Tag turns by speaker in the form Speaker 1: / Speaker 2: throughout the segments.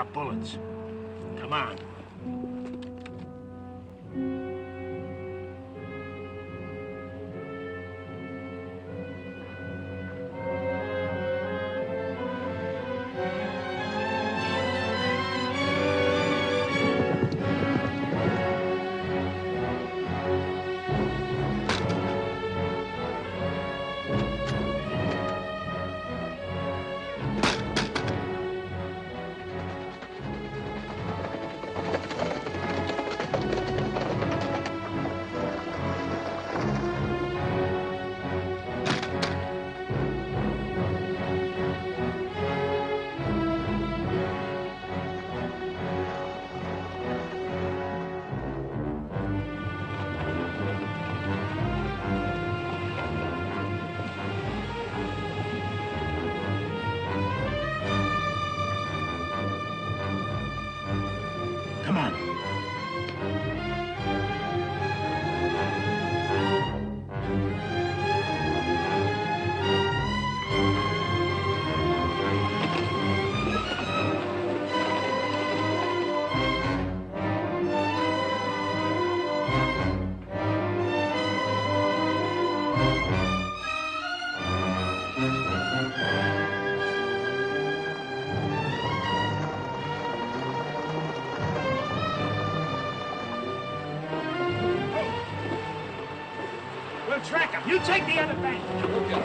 Speaker 1: of bullets. Come on. Come on. We'll track him. You take the other bank. Okay.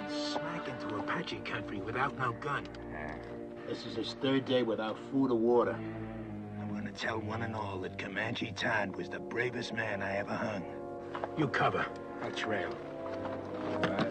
Speaker 1: Smack into Apache country without no gun.
Speaker 2: This is his third day without food or water.
Speaker 1: I'm gonna tell one and all that Comanche Todd was the bravest man I ever hung. You cover. I'll trail. All right.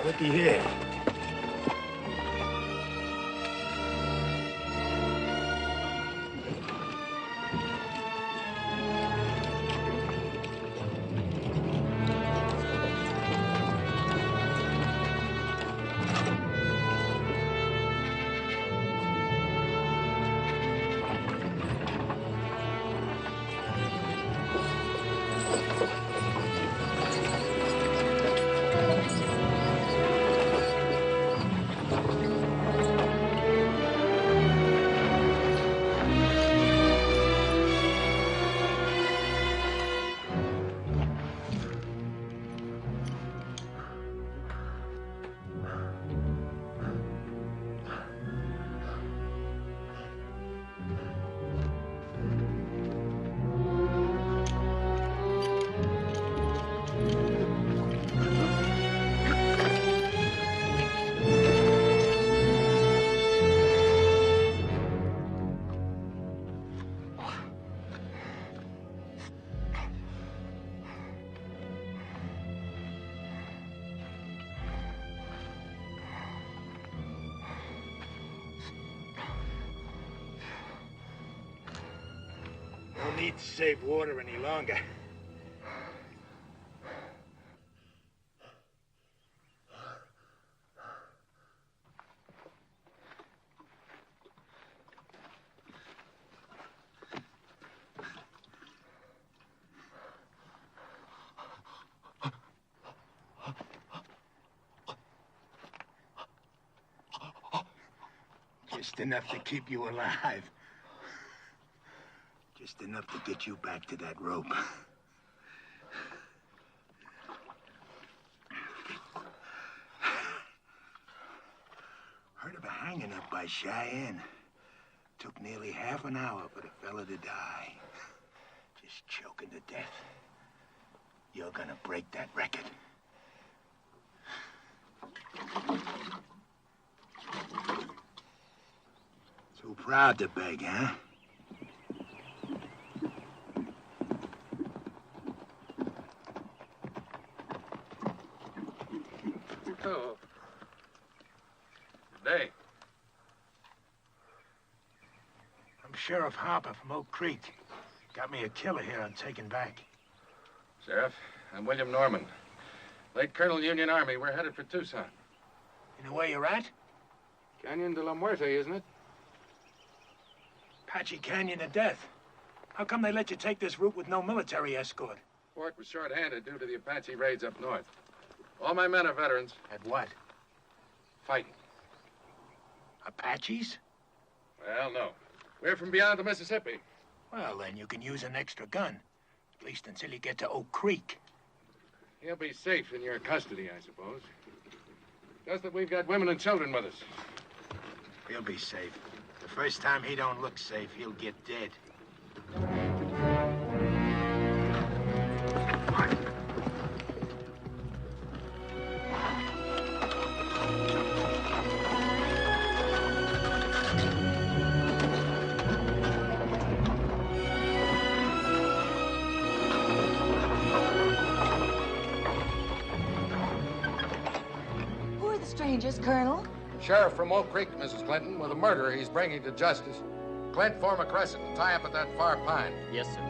Speaker 1: Looky here. No need to save water any longer. Just enough to keep you alive. Just enough to get you back to that rope. Heard of a hanging up by Cheyenne. Took nearly half an hour for the fella to die. Just choking to death. You're gonna break that record. Too proud to beg, huh?
Speaker 3: Oh. Good day.
Speaker 1: I'm Sheriff Harper from Oak Creek. Got me a killer here I'm taking back.
Speaker 3: Sheriff, I'm William Norman. Late Colonel, Union Army. We're headed for Tucson.
Speaker 1: You know where you're at?
Speaker 3: Canyon de la Muerte, isn't it?
Speaker 1: Apache Canyon of Death. How come they let you take this route with no military escort?
Speaker 3: Fort was short-handed due to the Apache raids up north. All my men are veterans.
Speaker 1: At what?
Speaker 3: Fighting.
Speaker 1: Apaches?
Speaker 3: Well, no. We're from beyond the Mississippi.
Speaker 1: Well, then you can use an extra gun. At least until you get to Oak Creek.
Speaker 3: He'll be safe in your custody, I suppose. Just that we've got women and children with us.
Speaker 1: He'll be safe. The first time he don't look safe, he'll get dead.
Speaker 4: Who are the strangers, Colonel?
Speaker 3: Sheriff from Oak Creek, Mrs. Clinton, with a murderer he's bringing to justice. Clint, form a crescent and tie up at that far pine.
Speaker 5: Yes, sir.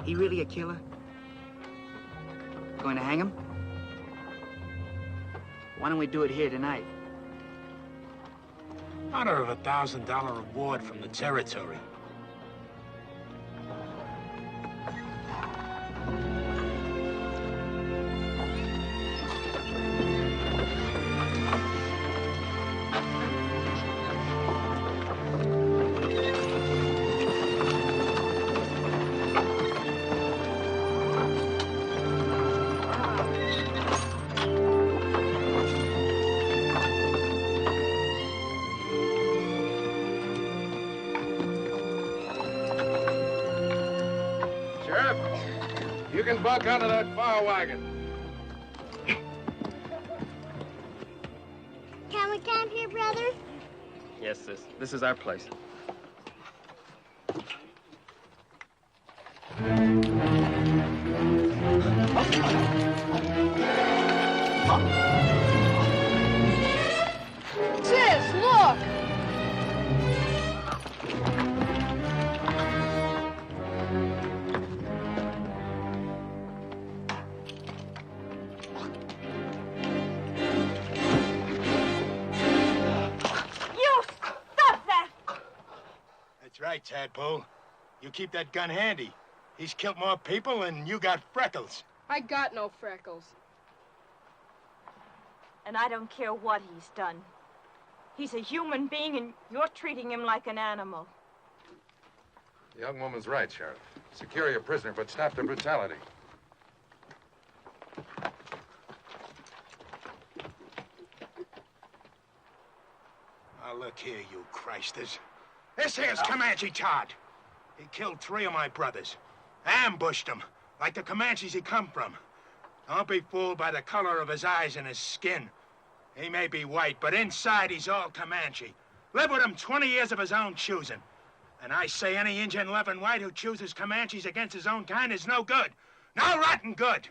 Speaker 6: He really a killer? Going to hang him? Why don't we do it here tonight?
Speaker 1: Honor of $1,000 reward from the territory.
Speaker 3: You can buck out of that fire wagon.
Speaker 7: Can we camp here, brother?
Speaker 5: Yes, sis. This is our place.
Speaker 7: Sis, look!
Speaker 1: Right, Tadpole. You keep that gun handy. He's killed more people than you got freckles.
Speaker 8: I got no freckles.
Speaker 4: And I don't care what he's done. He's a human being, and you're treating him like an animal.
Speaker 3: The young woman's right, Sheriff. Secure your prisoner, but stop the brutality.
Speaker 1: Now, look here, you Christers. This here's Comanche Todd. He killed 3 of my brothers. Ambushed them, like the Comanches he come from. Don't be fooled by the color of his eyes and his skin. He may be white, but inside he's all Comanche. Lived with him 20 years of his own choosing. And I say any Indian loving white who chooses Comanches against his own kind is no good. No rotten good.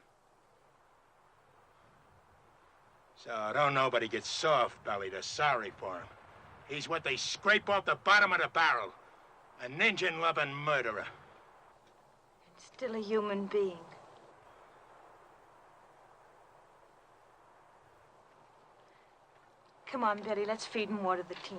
Speaker 1: So don't nobody get soft-bellied or sorry for him. He's what they scrape off the bottom of the barrel. An Indian-loving murderer.
Speaker 4: And still a human being. Come on, Betty, let's feed and water the team.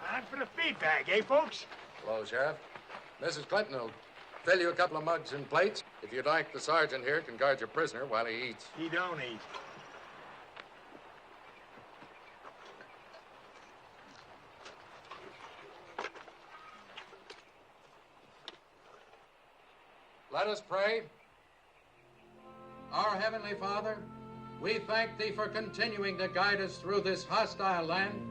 Speaker 1: Time for the feed bag, eh, folks?
Speaker 3: Hello, Sheriff. Mrs. Clinton will fill you a couple of mugs and plates. If you'd like, the sergeant here can guard your prisoner while he eats.
Speaker 1: He don't eat.
Speaker 3: Let us pray. Our Heavenly Father, we thank Thee for continuing to guide us through this hostile land.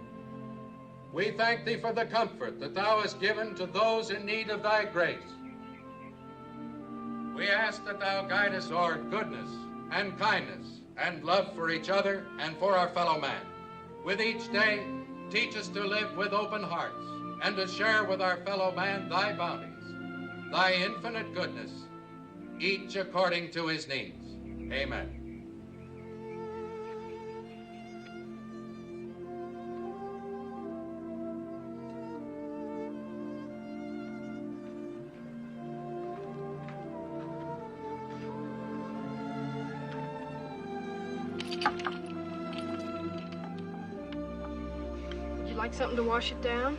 Speaker 3: We thank Thee for the comfort that Thou hast given to those in need of Thy grace. We ask that Thou guide us toward goodness and kindness and love for each other and for our fellow man. With each day, teach us to live with open hearts and to share with our fellow man Thy bounties, Thy infinite goodness, each according to his needs. Amen.
Speaker 7: Would you like something to wash it down?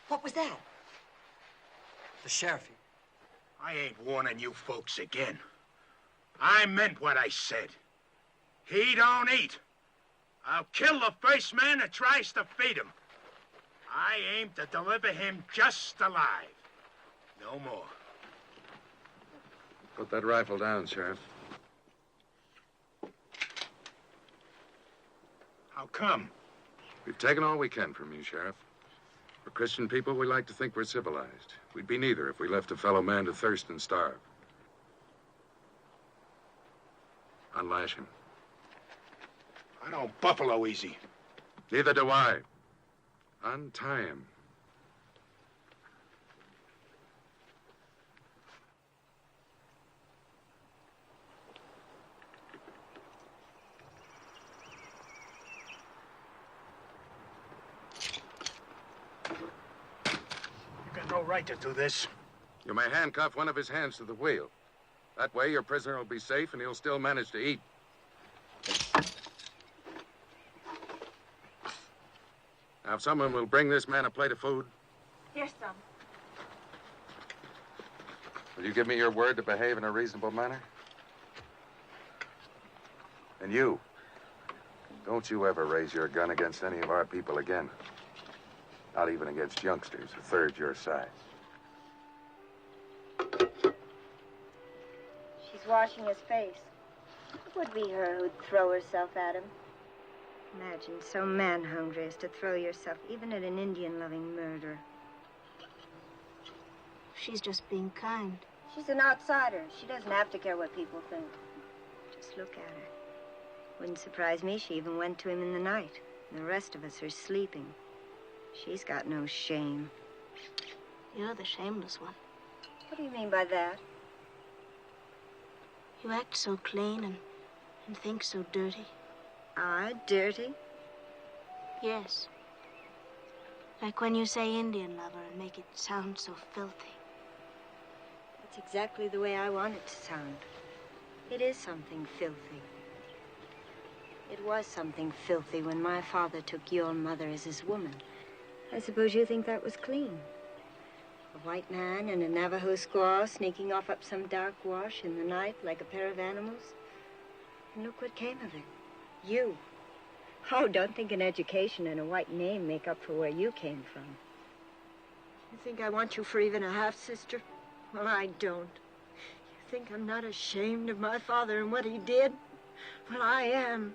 Speaker 8: What was that? The sheriff.
Speaker 1: I ain't warning you folks again. I meant what I said. He don't eat. I'll kill the first man that tries to feed him. I aim to deliver him just alive. No more.
Speaker 3: Put that rifle down, Sheriff.
Speaker 1: How come?
Speaker 3: We've taken all we can from you, Sheriff. For Christian people, we like to think we're civilized. We'd be neither if we left a fellow man to thirst and starve. Unlash him.
Speaker 1: I don't buffalo easy.
Speaker 3: Neither do I. Untie him.
Speaker 1: You got no right to do this.
Speaker 3: You may handcuff one of his hands to the wheel. That way, your prisoner will be safe and he'll still manage to eat. Now, if someone will bring this man a plate of food,
Speaker 4: Here's some.
Speaker 3: will you give me your word to behave in a reasonable manner? And you, don't you ever raise your gun against any of our people again. Not even against youngsters a third your size.
Speaker 9: She's washing his face. It would be her who'd throw herself at him. Imagine so man-hungry as to throw yourself even at an Indian-loving murderer.
Speaker 7: She's just being kind.
Speaker 9: She's an outsider. She doesn't have to care what people think. Just look at her. Wouldn't surprise me she even went to him in the night. And the rest of us are sleeping. She's got no shame.
Speaker 7: You're the shameless one.
Speaker 9: What do you mean by that?
Speaker 7: You act so clean and think so dirty.
Speaker 9: Ah, dirty?
Speaker 7: Yes. Like when you say Indian lover and make it sound so filthy.
Speaker 9: That's exactly the way I want it to sound. It is something filthy. It was something filthy when my father took your mother as his woman. I suppose you think that was clean. A white man and a Navajo squaw sneaking off up some dark wash in the night like a pair of animals. And look what came of it. You. Oh, don't think an education and a white name make up for where you came from. You think I want you for even a half-sister? Well, I don't. You think I'm not ashamed of my father and what he did? Well, I am.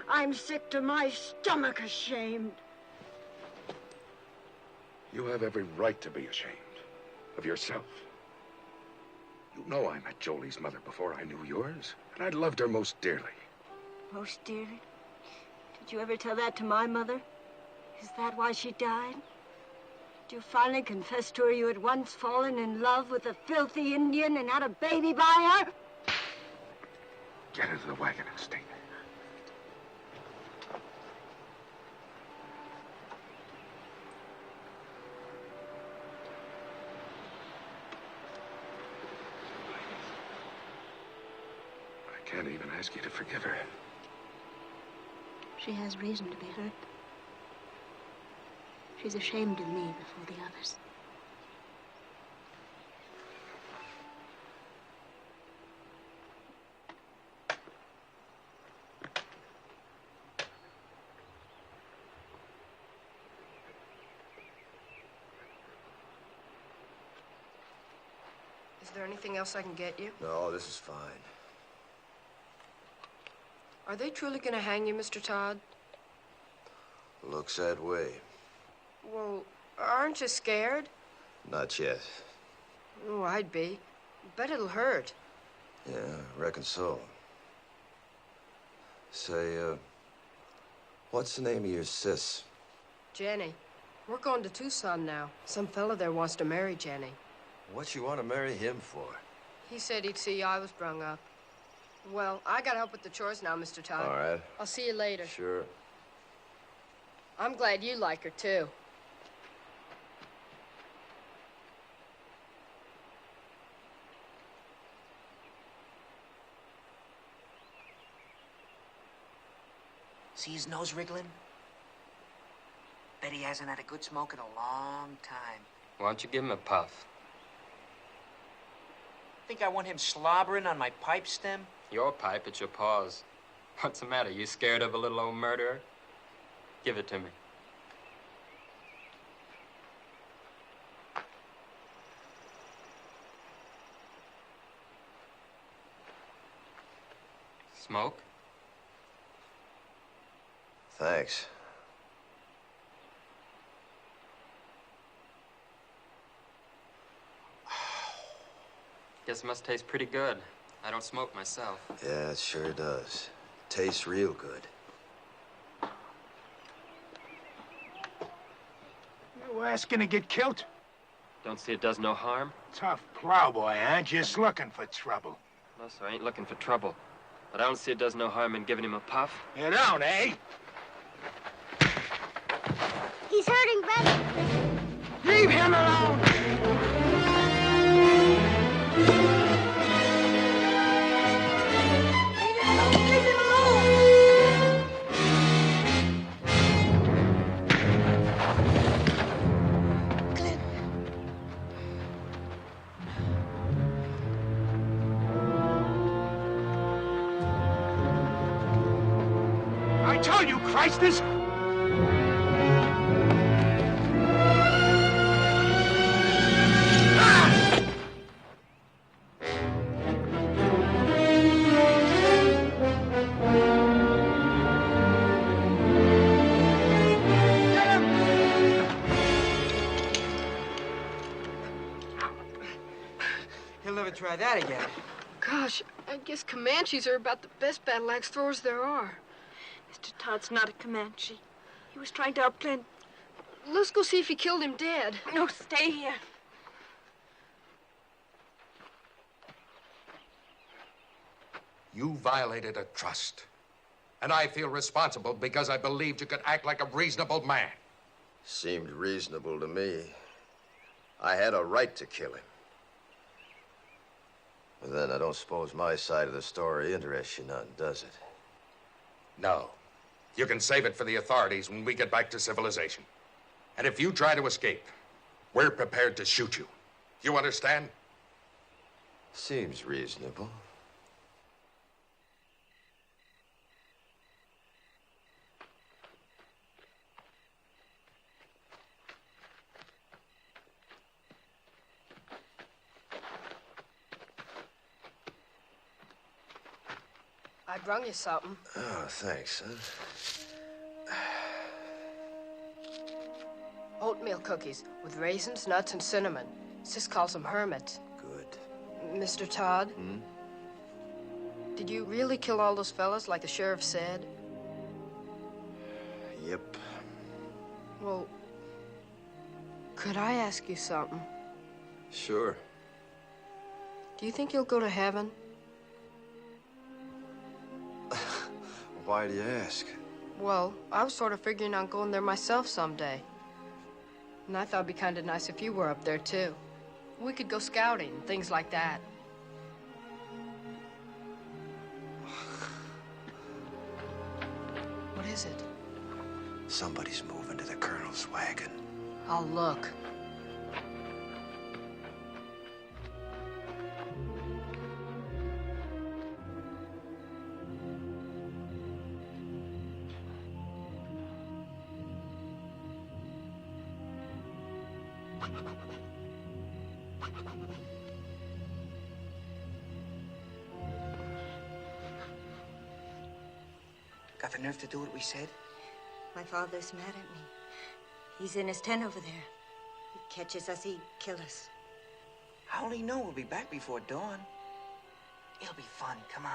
Speaker 9: I'm sick to my stomach ashamed.
Speaker 10: You have every right to be ashamed of yourself. You know I met Jolie's mother before I knew yours, and I loved her most dearly.
Speaker 9: Most dearly? Did you ever tell that to my mother? Is that why she died? Did you finally confess to her you had once fallen in love with a filthy Indian and had a baby by her?
Speaker 10: Get into the wagon and stay there. I can't even ask you to forgive her.
Speaker 7: She has reason to be hurt. She's ashamed of me before the others.
Speaker 11: Is there anything else I can get you?
Speaker 12: No, this is fine.
Speaker 11: Are they truly going to hang you, Mr. Todd?
Speaker 12: Looks that way.
Speaker 11: Well, aren't you scared?
Speaker 12: Not yet.
Speaker 11: Oh, I'd be. Bet it'll hurt.
Speaker 12: Yeah, reckon so. Say, what's the name of your sis?
Speaker 11: Jenny. We're going to Tucson now. Some fella there wants to marry Jenny.
Speaker 12: What you want to marry him for?
Speaker 11: He said he'd see I was brung up. Well, I gotta help with the chores now, Mr. Todd.
Speaker 12: All right.
Speaker 11: I'll see you later.
Speaker 12: Sure.
Speaker 11: I'm glad you like her, too.
Speaker 6: See his nose wriggling? Bet he hasn't had a good smoke in a long time.
Speaker 5: Why don't you give him a puff?
Speaker 6: Think I want him slobbering on my pipe stem?
Speaker 5: Your pipe, it's your paws. What's the matter? You scared of a little old murderer? Give it to me. Smoke?
Speaker 12: Thanks.
Speaker 5: Guess it must taste pretty good. I don't smoke myself.
Speaker 12: Yeah, it sure does. Tastes real good.
Speaker 1: You asking to get killed?
Speaker 5: Don't see it does no harm?
Speaker 1: Tough plowboy, huh? Just looking for trouble.
Speaker 5: No, sir, I ain't looking for trouble. But I don't see it does no harm in giving him a puff.
Speaker 1: You don't, eh?
Speaker 7: He's hurting, Ben.
Speaker 1: Leave him alone! I told you, Christus!
Speaker 8: He'll never try that again.
Speaker 11: Gosh, I guess Comanches are about the best battle axe throwers there are.
Speaker 4: Mr. Todd's not a Comanche. He was trying to outplay...
Speaker 11: Let's go see if he killed him dead.
Speaker 4: No, stay here.
Speaker 3: You violated a trust. And I feel responsible because I believed you could act like a reasonable man.
Speaker 12: Seemed reasonable to me. I had a right to kill him. But then I don't suppose my side of the story interests you none, does it?
Speaker 10: No. You can save it for the authorities when we get back to civilization. And if you try to escape, we're prepared to shoot you. You understand?
Speaker 12: Seems reasonable.
Speaker 11: I brung you something.
Speaker 12: Oh, thanks, son.
Speaker 11: Oatmeal cookies with raisins, nuts, and cinnamon. Sis calls them hermits.
Speaker 12: Good.
Speaker 11: Mr. Todd?
Speaker 12: Hmm?
Speaker 11: Did you really kill all those fellas like the sheriff said?
Speaker 12: Yep.
Speaker 11: Well, could I ask you something?
Speaker 12: Sure.
Speaker 11: Do you think you'll go to heaven?
Speaker 12: Why do you ask?
Speaker 11: Well, I was sort of figuring on going there myself someday. And I thought it'd be kind of nice if you were up there, too. We could go scouting, things like that. What is it?
Speaker 12: Somebody's moving to the colonel's wagon.
Speaker 11: I'll look.
Speaker 6: Got the nerve to do what we said?
Speaker 9: My father's mad at me. He's in his tent over there. He catches us, he'd kill us.
Speaker 6: How will he know we'll be back before dawn? It'll be fun, come on.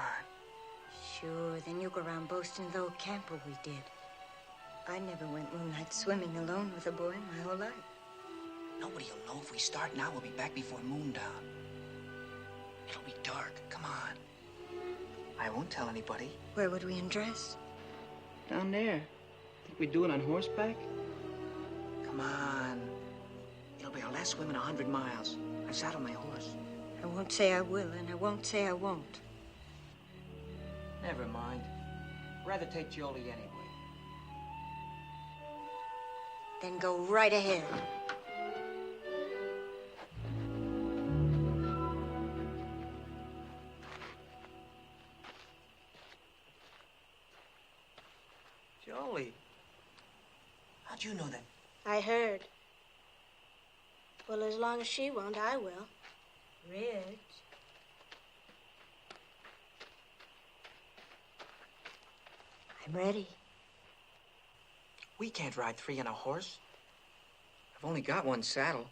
Speaker 9: Sure, then you go around boasting of the old camper we did. I never went moonlight swimming alone with a boy my whole life.
Speaker 6: Nobody'll know if we start now, we'll be back before moondown. It'll be dark, come on. I won't tell anybody.
Speaker 9: Where would we undress?
Speaker 6: Down there. Think we'd do it on horseback? Come on. It'll be our last swim in 100 miles. I saddle my horse.
Speaker 9: I won't say I will, and I won't say I won't.
Speaker 6: Never mind. Rather take Jolie anyway.
Speaker 9: Then go right ahead.
Speaker 6: Jolie. How'd you know that?
Speaker 7: I heard. Well, as long as she won't, I will.
Speaker 9: Rich. I'm ready.
Speaker 6: We can't ride 3 on a horse. I've only got 1 saddle.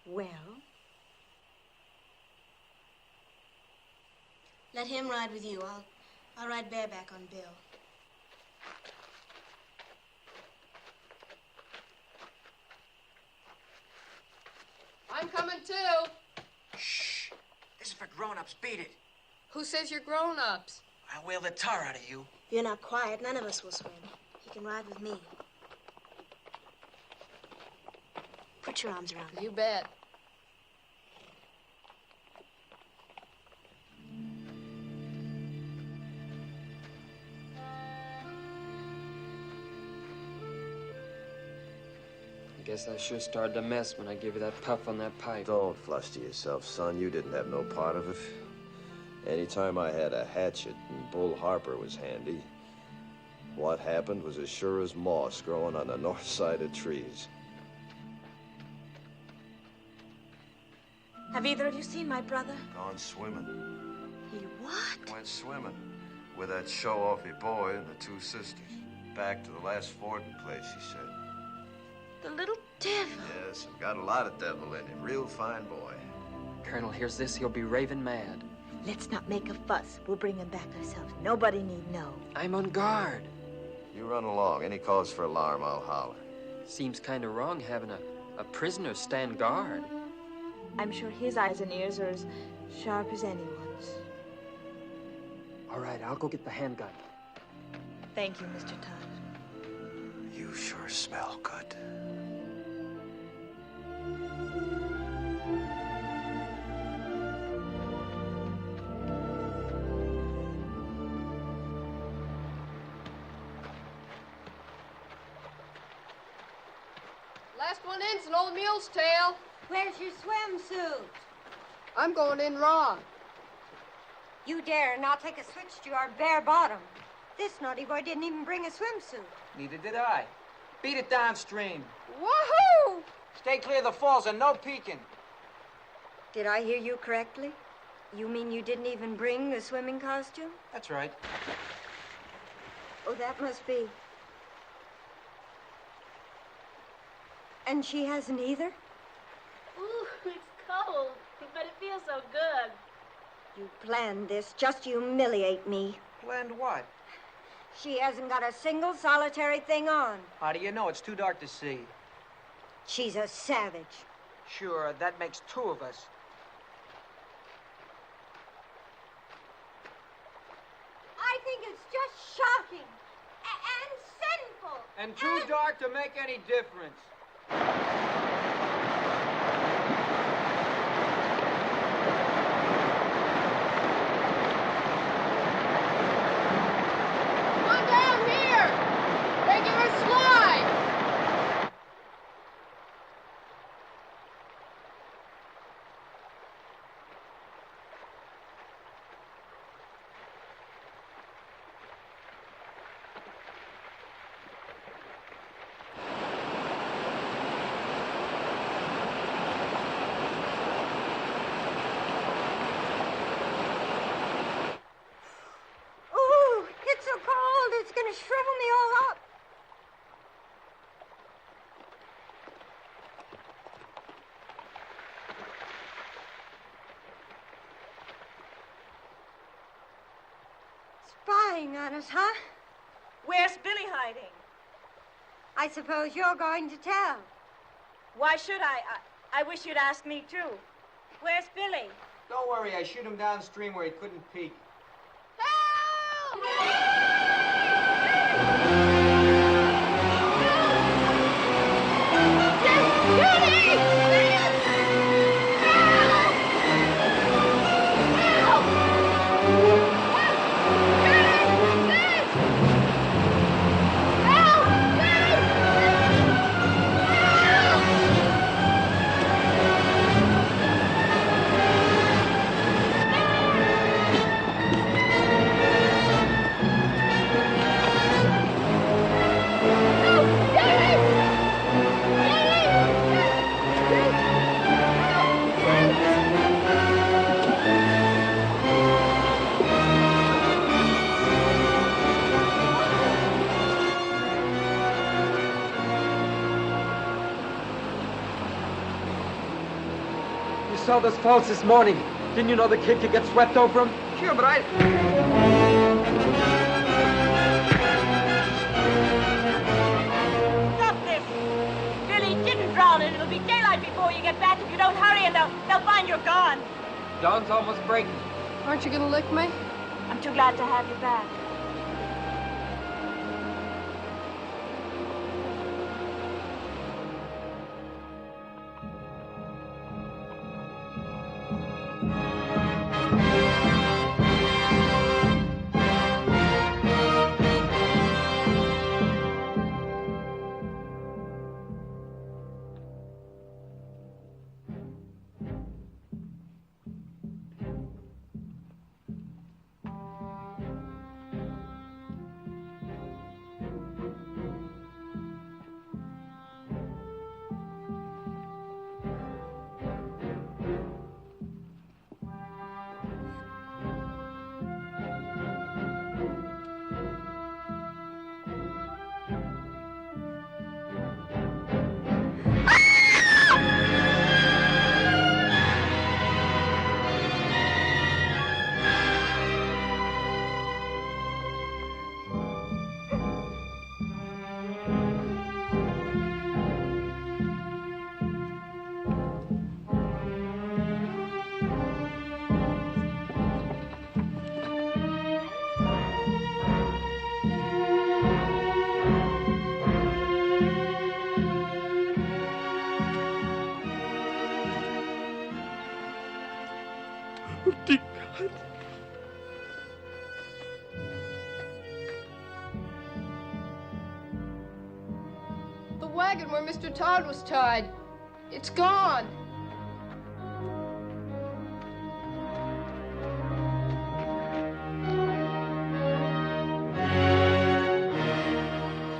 Speaker 9: Well?
Speaker 7: Let him ride with you. I'll ride bareback on Bill.
Speaker 11: I'm coming too.
Speaker 6: Shh. This is for grown-ups. Beat it.
Speaker 11: Who says you're grown-ups?
Speaker 6: I'll whale the tar out of you.
Speaker 7: If you're not quiet, none of us will swim. He can ride with me. Put your arms around me.
Speaker 11: You bet.
Speaker 5: I guess I sure started a mess when I gave you that puff on that pipe.
Speaker 12: Don't fluster yourself, son. You didn't have no part of it. Anytime I had a hatchet and Bull Harper was handy, what happened was as sure as moss growing on the north side of trees.
Speaker 4: Have either of you seen my brother?
Speaker 12: Gone swimming.
Speaker 4: He what?
Speaker 12: Went swimming with that show-offy boy and the 2 sisters. Back to the last fording place, he said.
Speaker 4: The little devil.
Speaker 12: Yes, I've got a lot of devil in him. Real fine boy.
Speaker 5: Colonel hears this, he'll be raving mad.
Speaker 4: Let's not make a fuss. We'll bring him back ourselves. Nobody need know.
Speaker 5: I'm on guard.
Speaker 12: You run along. Any cause for alarm, I'll holler.
Speaker 5: Seems kind of wrong having a prisoner stand guard.
Speaker 4: I'm sure his eyes and ears are as sharp as anyone's.
Speaker 5: All right, I'll go get the handgun.
Speaker 4: Thank you, Mr. Todd.
Speaker 12: You sure smell good.
Speaker 11: Last one in's an old mule's tail.
Speaker 9: Where's your swimsuit?
Speaker 11: I'm going in raw.
Speaker 9: You dare not take a switch to our bare bottom. This naughty boy didn't even bring a swimsuit.
Speaker 6: Neither did I. Beat it downstream.
Speaker 11: Woohoo!
Speaker 6: Stay clear of the falls and no peeking.
Speaker 9: Did I hear you correctly? You mean you didn't even bring the swimming costume?
Speaker 6: That's right.
Speaker 9: Oh, that must be. And she hasn't either?
Speaker 4: Ooh, it's cold, but it feels so good.
Speaker 9: You planned this just to humiliate me.
Speaker 6: Planned what?
Speaker 9: She hasn't got a single solitary thing on.
Speaker 6: How do you know? It's too dark to see.
Speaker 9: She's a savage.
Speaker 6: Sure, that makes two of us.
Speaker 9: I think it's just shocking and sinful.
Speaker 6: And too dark to make any difference.
Speaker 9: It's gonna shrivel me all up. Spying on us, huh?
Speaker 4: Where's Billy hiding?
Speaker 9: I suppose you're going to tell.
Speaker 4: Why should I? I wish you'd ask me, too. Where's Billy?
Speaker 6: Don't worry, I shoot him downstream where he couldn't peek.
Speaker 8: Saw those falls this morning. Didn't you know the kid could get swept over them?
Speaker 6: Sure, but I...
Speaker 4: Stop this! Billy didn't drown, and it'll be daylight before you get back if you don't hurry, and they'll find you're gone.
Speaker 8: Dawn's almost breaking.
Speaker 11: Aren't you gonna lick me?
Speaker 4: I'm too glad to have you back.
Speaker 11: wagon where Mr. Todd was tied. It's gone.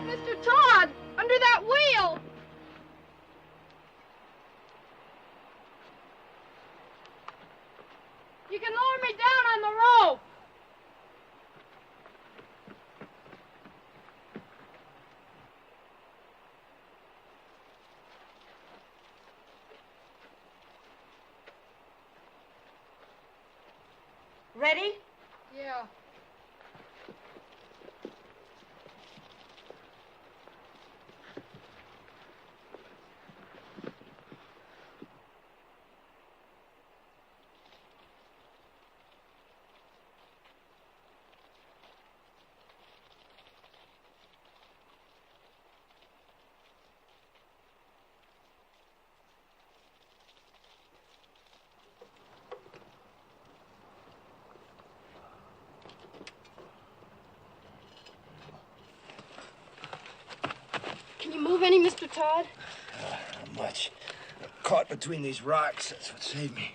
Speaker 11: Mr. Todd, under that wheel. You can lower me down on the rope.
Speaker 4: Ready?
Speaker 11: Yeah. Can you move any, Mr. Todd?
Speaker 12: Not much. I'm caught between these rocks. That's what saved me.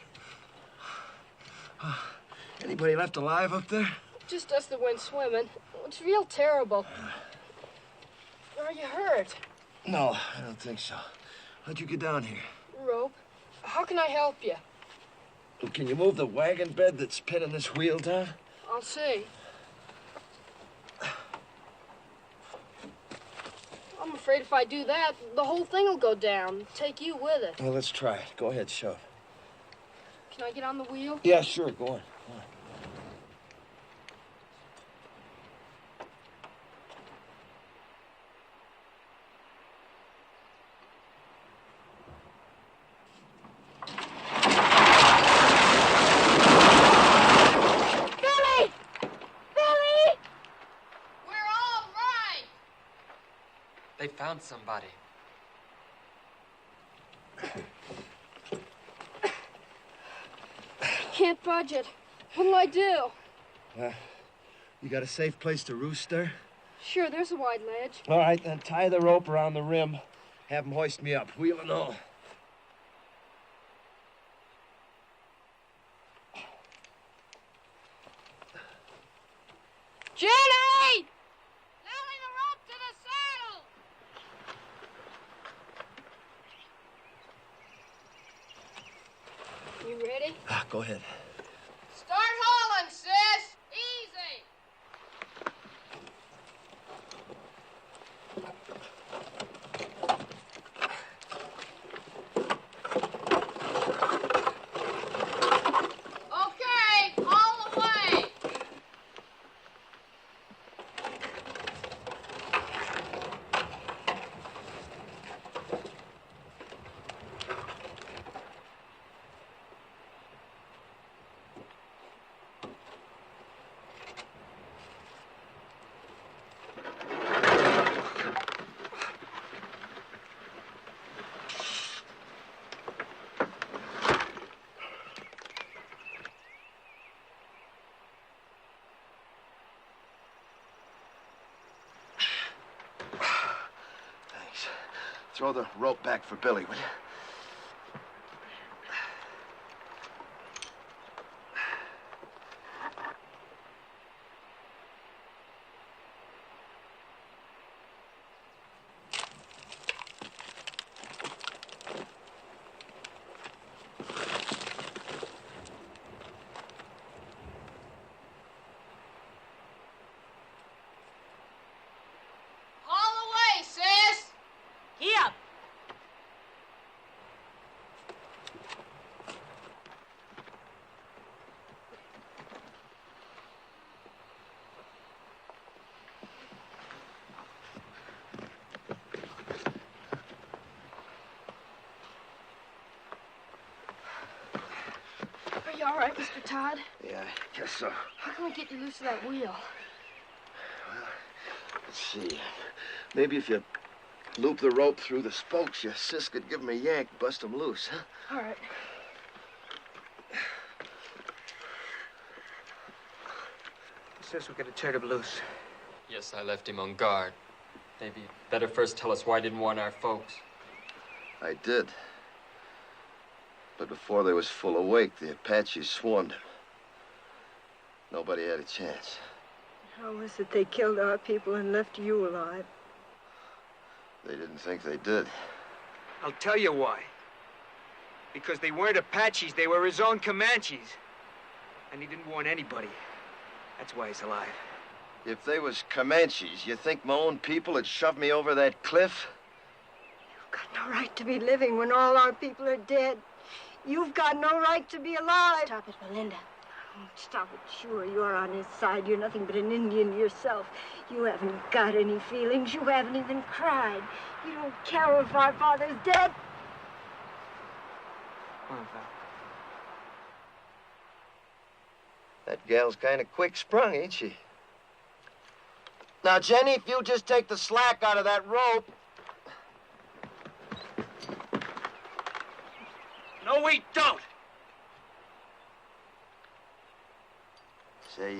Speaker 12: Anybody left alive up there?
Speaker 11: Just us that went swimming. It's real terrible. Are you hurt?
Speaker 12: No, I don't think so. How'd you get down here?
Speaker 11: Rope. How can I help you?
Speaker 12: Well, can you move the wagon bed that's pinning this wheel down?
Speaker 11: I'll see. I'm afraid if I do that, the whole thing will go down. Take you with it.
Speaker 12: Well, let's try it. Go ahead, shove.
Speaker 11: Can I get on the wheel?
Speaker 12: Yeah, sure. Go on. Go on.
Speaker 11: Billy! Billy! We're all right!
Speaker 5: They found somebody.
Speaker 11: Can't budge it. What'll I do?
Speaker 12: You got a safe place to roost there?
Speaker 11: Sure, there's a wide ledge.
Speaker 12: All right, then tie the rope around the rim. Have them hoist me up, wheel and all.
Speaker 11: Jenny! Nailing the rope to the saddle! You ready?
Speaker 12: Go ahead.
Speaker 11: Start hauling, sis! Easy! Okay, haul away!
Speaker 12: Thanks. Throw the rope back for Billy, will you?
Speaker 11: Haul away, sis!
Speaker 4: Here.
Speaker 11: Are you all right, Mr. Todd?
Speaker 12: Yeah, I guess so.
Speaker 11: How can we get you loose of that wheel?
Speaker 12: Let's see. Maybe if you loop the rope through the spokes, your sis could give him a yank, bust him loose, huh?
Speaker 11: All right.
Speaker 6: Sis, we gotta turn him loose.
Speaker 5: Yes, I left him on guard. Maybe you'd better first tell us why you didn't warn our folks.
Speaker 12: I did. But before they was full awake, the Apaches swarmed him. Nobody had a chance.
Speaker 9: How was it they killed our people and left you alive?
Speaker 12: They didn't think they did.
Speaker 6: I'll tell you why. Because they weren't Apaches, they were his own Comanches. And he didn't warn anybody. That's why he's alive.
Speaker 12: If they was Comanches, you think my own people had shoved me over that cliff?
Speaker 9: You've got no right to be living when all our people are dead. You've got no right to be alive.
Speaker 7: Stop it, Belinda.
Speaker 9: Oh, stop it. Sure, you're on his side. You're nothing but an Indian yourself. You haven't got any feelings. You haven't even cried. You don't care if our father's dead.
Speaker 6: Come on, Val.
Speaker 12: That gal's kind of quick-sprung, ain't she? Now, Jenny, if you just take the slack out of that rope...
Speaker 6: No, we don't!
Speaker 12: Say,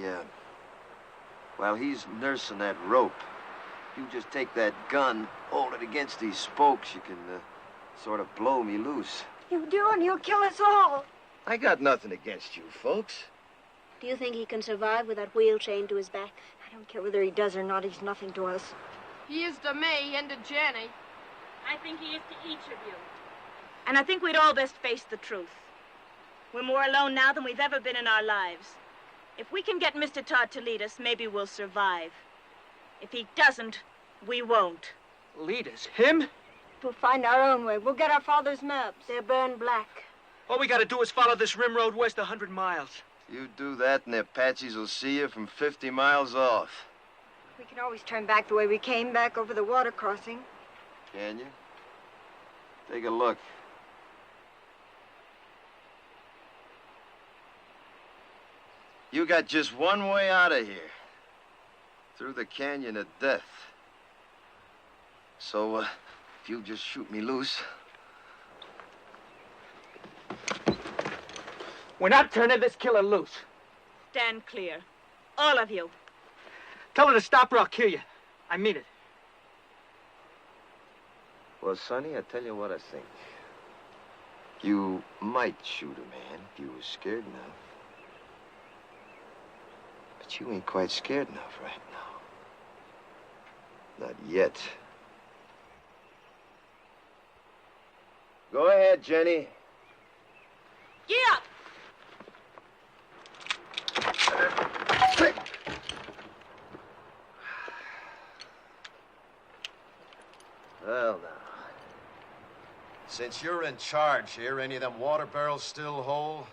Speaker 12: while he's nursing that rope, you just take that gun, hold it against these spokes, you can, sort of blow me loose.
Speaker 9: You do, and you'll kill us all.
Speaker 12: I got nothing against you, folks.
Speaker 7: Do you think he can survive with that wheel chained to his back?
Speaker 9: I don't care whether he does or not. He's nothing to us.
Speaker 11: He is to me and to Jenny.
Speaker 4: I think he is to each of you. And I think we'd all best face the truth. We're more alone now than we've ever been in our lives. If we can get Mr. Todd to lead us, maybe we'll survive. If he doesn't, we won't.
Speaker 6: Lead us? Him?
Speaker 9: We'll find our own way. We'll get our father's maps.
Speaker 7: They're burned black.
Speaker 6: All we gotta do is follow this rim road west 100 miles.
Speaker 12: You do that, and the Apaches will see you from 50 miles off.
Speaker 9: We can always turn back the way we came, back over the water crossing.
Speaker 12: Can you? Take a look. You got just one way out of here. Through the canyon of death. So, if you just shoot me loose...
Speaker 6: We're not turning this killer loose.
Speaker 4: Stand clear. All of you.
Speaker 6: Tell her to stop or I'll kill you. I mean it.
Speaker 12: Well, Sonny, I tell you what I think. You might shoot a man if you was scared enough. But you ain't quite scared enough right now. Not yet. Go ahead, Jenny.
Speaker 4: Get up!
Speaker 12: Well, now. Since you're in charge here, any of them water barrels still whole?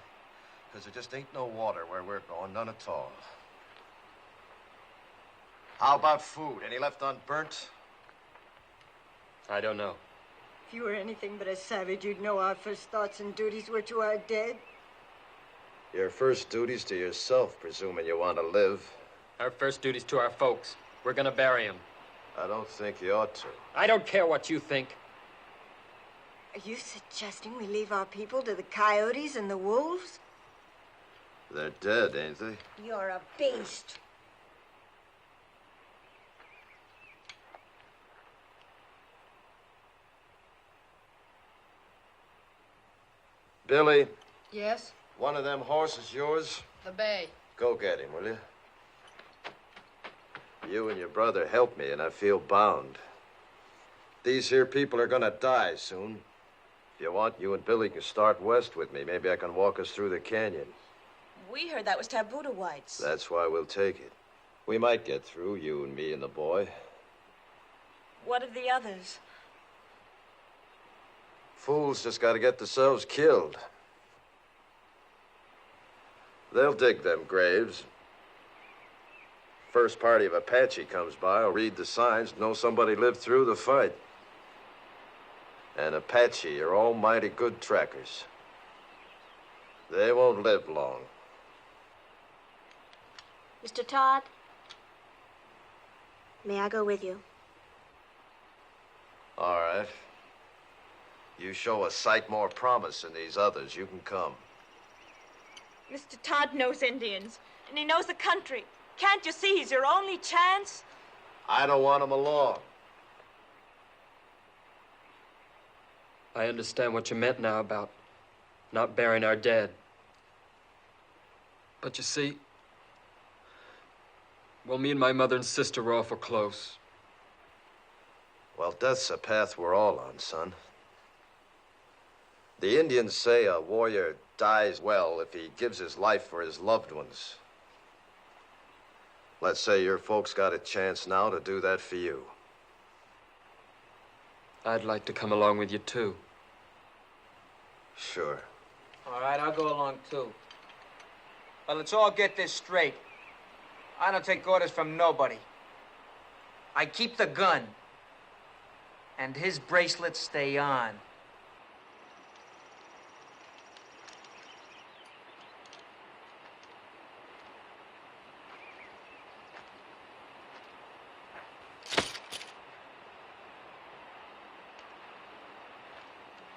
Speaker 12: Because there just ain't no water where we're going, none at all. How about food? Any left unburnt?
Speaker 5: I don't know.
Speaker 9: If you were anything but a savage, you'd know our first thoughts and duties were to our dead.
Speaker 12: Your first duty's to yourself, presuming you want to live.
Speaker 5: Our first duty's to our folks. We're gonna bury him.
Speaker 12: I don't think you ought to.
Speaker 5: I don't care what you think.
Speaker 9: Are you suggesting we leave our people to the coyotes and the wolves?
Speaker 12: They're dead, ain't they?
Speaker 9: You're a beast.
Speaker 12: Billy,
Speaker 11: Yes?
Speaker 12: one of them horses yours?
Speaker 11: The bay.
Speaker 12: Go get him, will you? You and your brother helped me, and I feel bound. These here people are gonna die soon. If you want, you and Billy can start west with me. Maybe I can walk us through the canyon.
Speaker 13: We heard that was taboo to whites.
Speaker 12: That's why we'll take it. We might get through, you and me and the boy.
Speaker 13: What of the others?
Speaker 12: Fools just gotta get themselves killed. They'll dig them graves. First party of Apache comes by, I'll read the signs, know somebody lived through the fight. And Apache are almighty good trackers. They won't live long.
Speaker 7: Mr. Todd, may I go with you?
Speaker 12: All right. You show a sight more promise than these others, you can come.
Speaker 4: Mr. Todd knows Indians, and he knows the country. Can't you see he's your only chance?
Speaker 12: I don't want him along.
Speaker 5: I understand what you meant now about not burying our dead. But you see, well, me and my mother and sister were awful close.
Speaker 12: Well, death's a path we're all on, son. The Indians say a warrior dies well if he gives his life for his loved ones. Let's say your folks got a chance now to do that for you.
Speaker 5: I'd like to come along with you, too.
Speaker 12: Sure.
Speaker 6: All right, I'll go along, too. But let's all get this straight. I don't take orders from nobody. I keep the gun. And his bracelets stay on.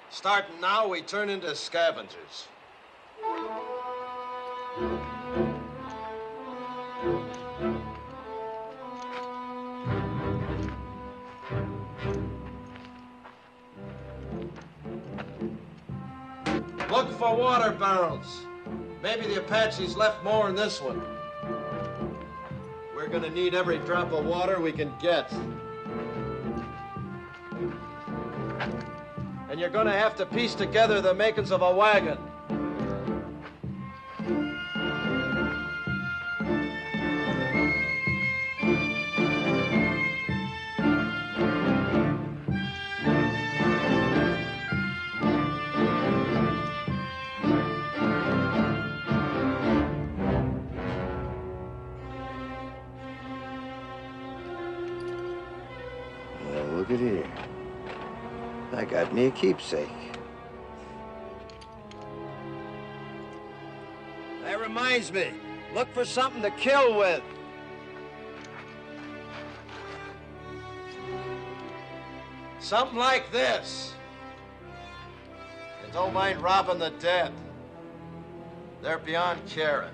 Speaker 12: Starting now, we turn into scavengers.
Speaker 14: Look for water barrels. Maybe the Apaches left more in this one. We're gonna need every drop of water we can get. And you're gonna have to piece together the makings of a wagon.
Speaker 12: Well, look at here. I got me a keepsake.
Speaker 14: That reminds me. Look for something to kill with. Something like this. And don't mind robbing the dead. They're beyond caring.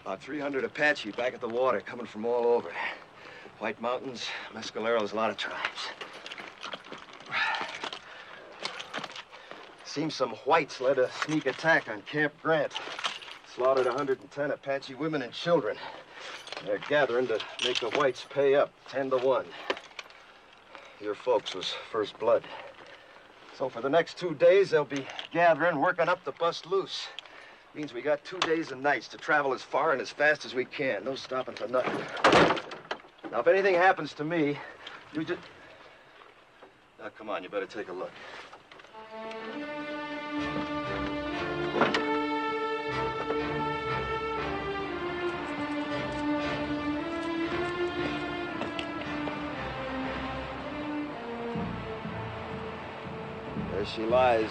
Speaker 14: About 300 Apache back at the water, coming from all over. White Mountains, Mescaleros, a lot of tribes. Seems some whites led a sneak attack on Camp Grant. Slaughtered 110 Apache women and children. They're gathering to make the whites pay up, 10-1. Your folks was first blood. So for the next 2 days, they'll be gathering, working up to bust loose. Means we got 2 days and nights to travel as far and as fast as we can. No stopping for nothing. Now, if anything happens to me, you just... Now, come on, you better take a look.
Speaker 12: There she lies.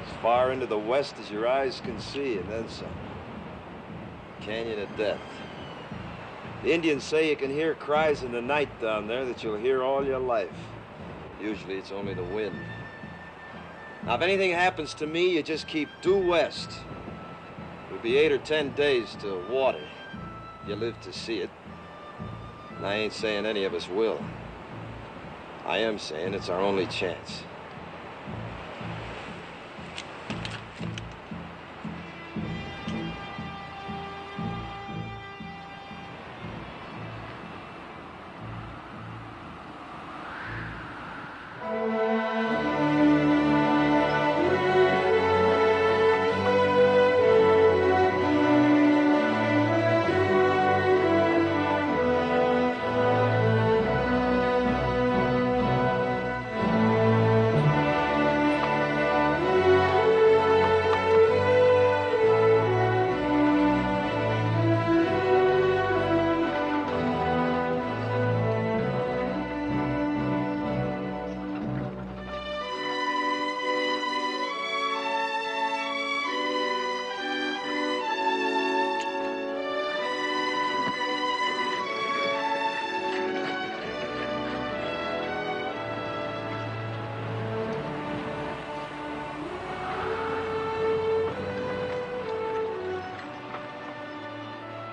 Speaker 12: As far into the west as your eyes can see, and then some. Canyon of Death. The Indians say you can hear cries in the night down there that you'll hear all your life. Usually it's only the wind. Now, if anything happens to me, you just keep due west. It'll be 8 or 10 days to water. You live to see it. And I ain't saying any of us will. I am saying it's our only chance.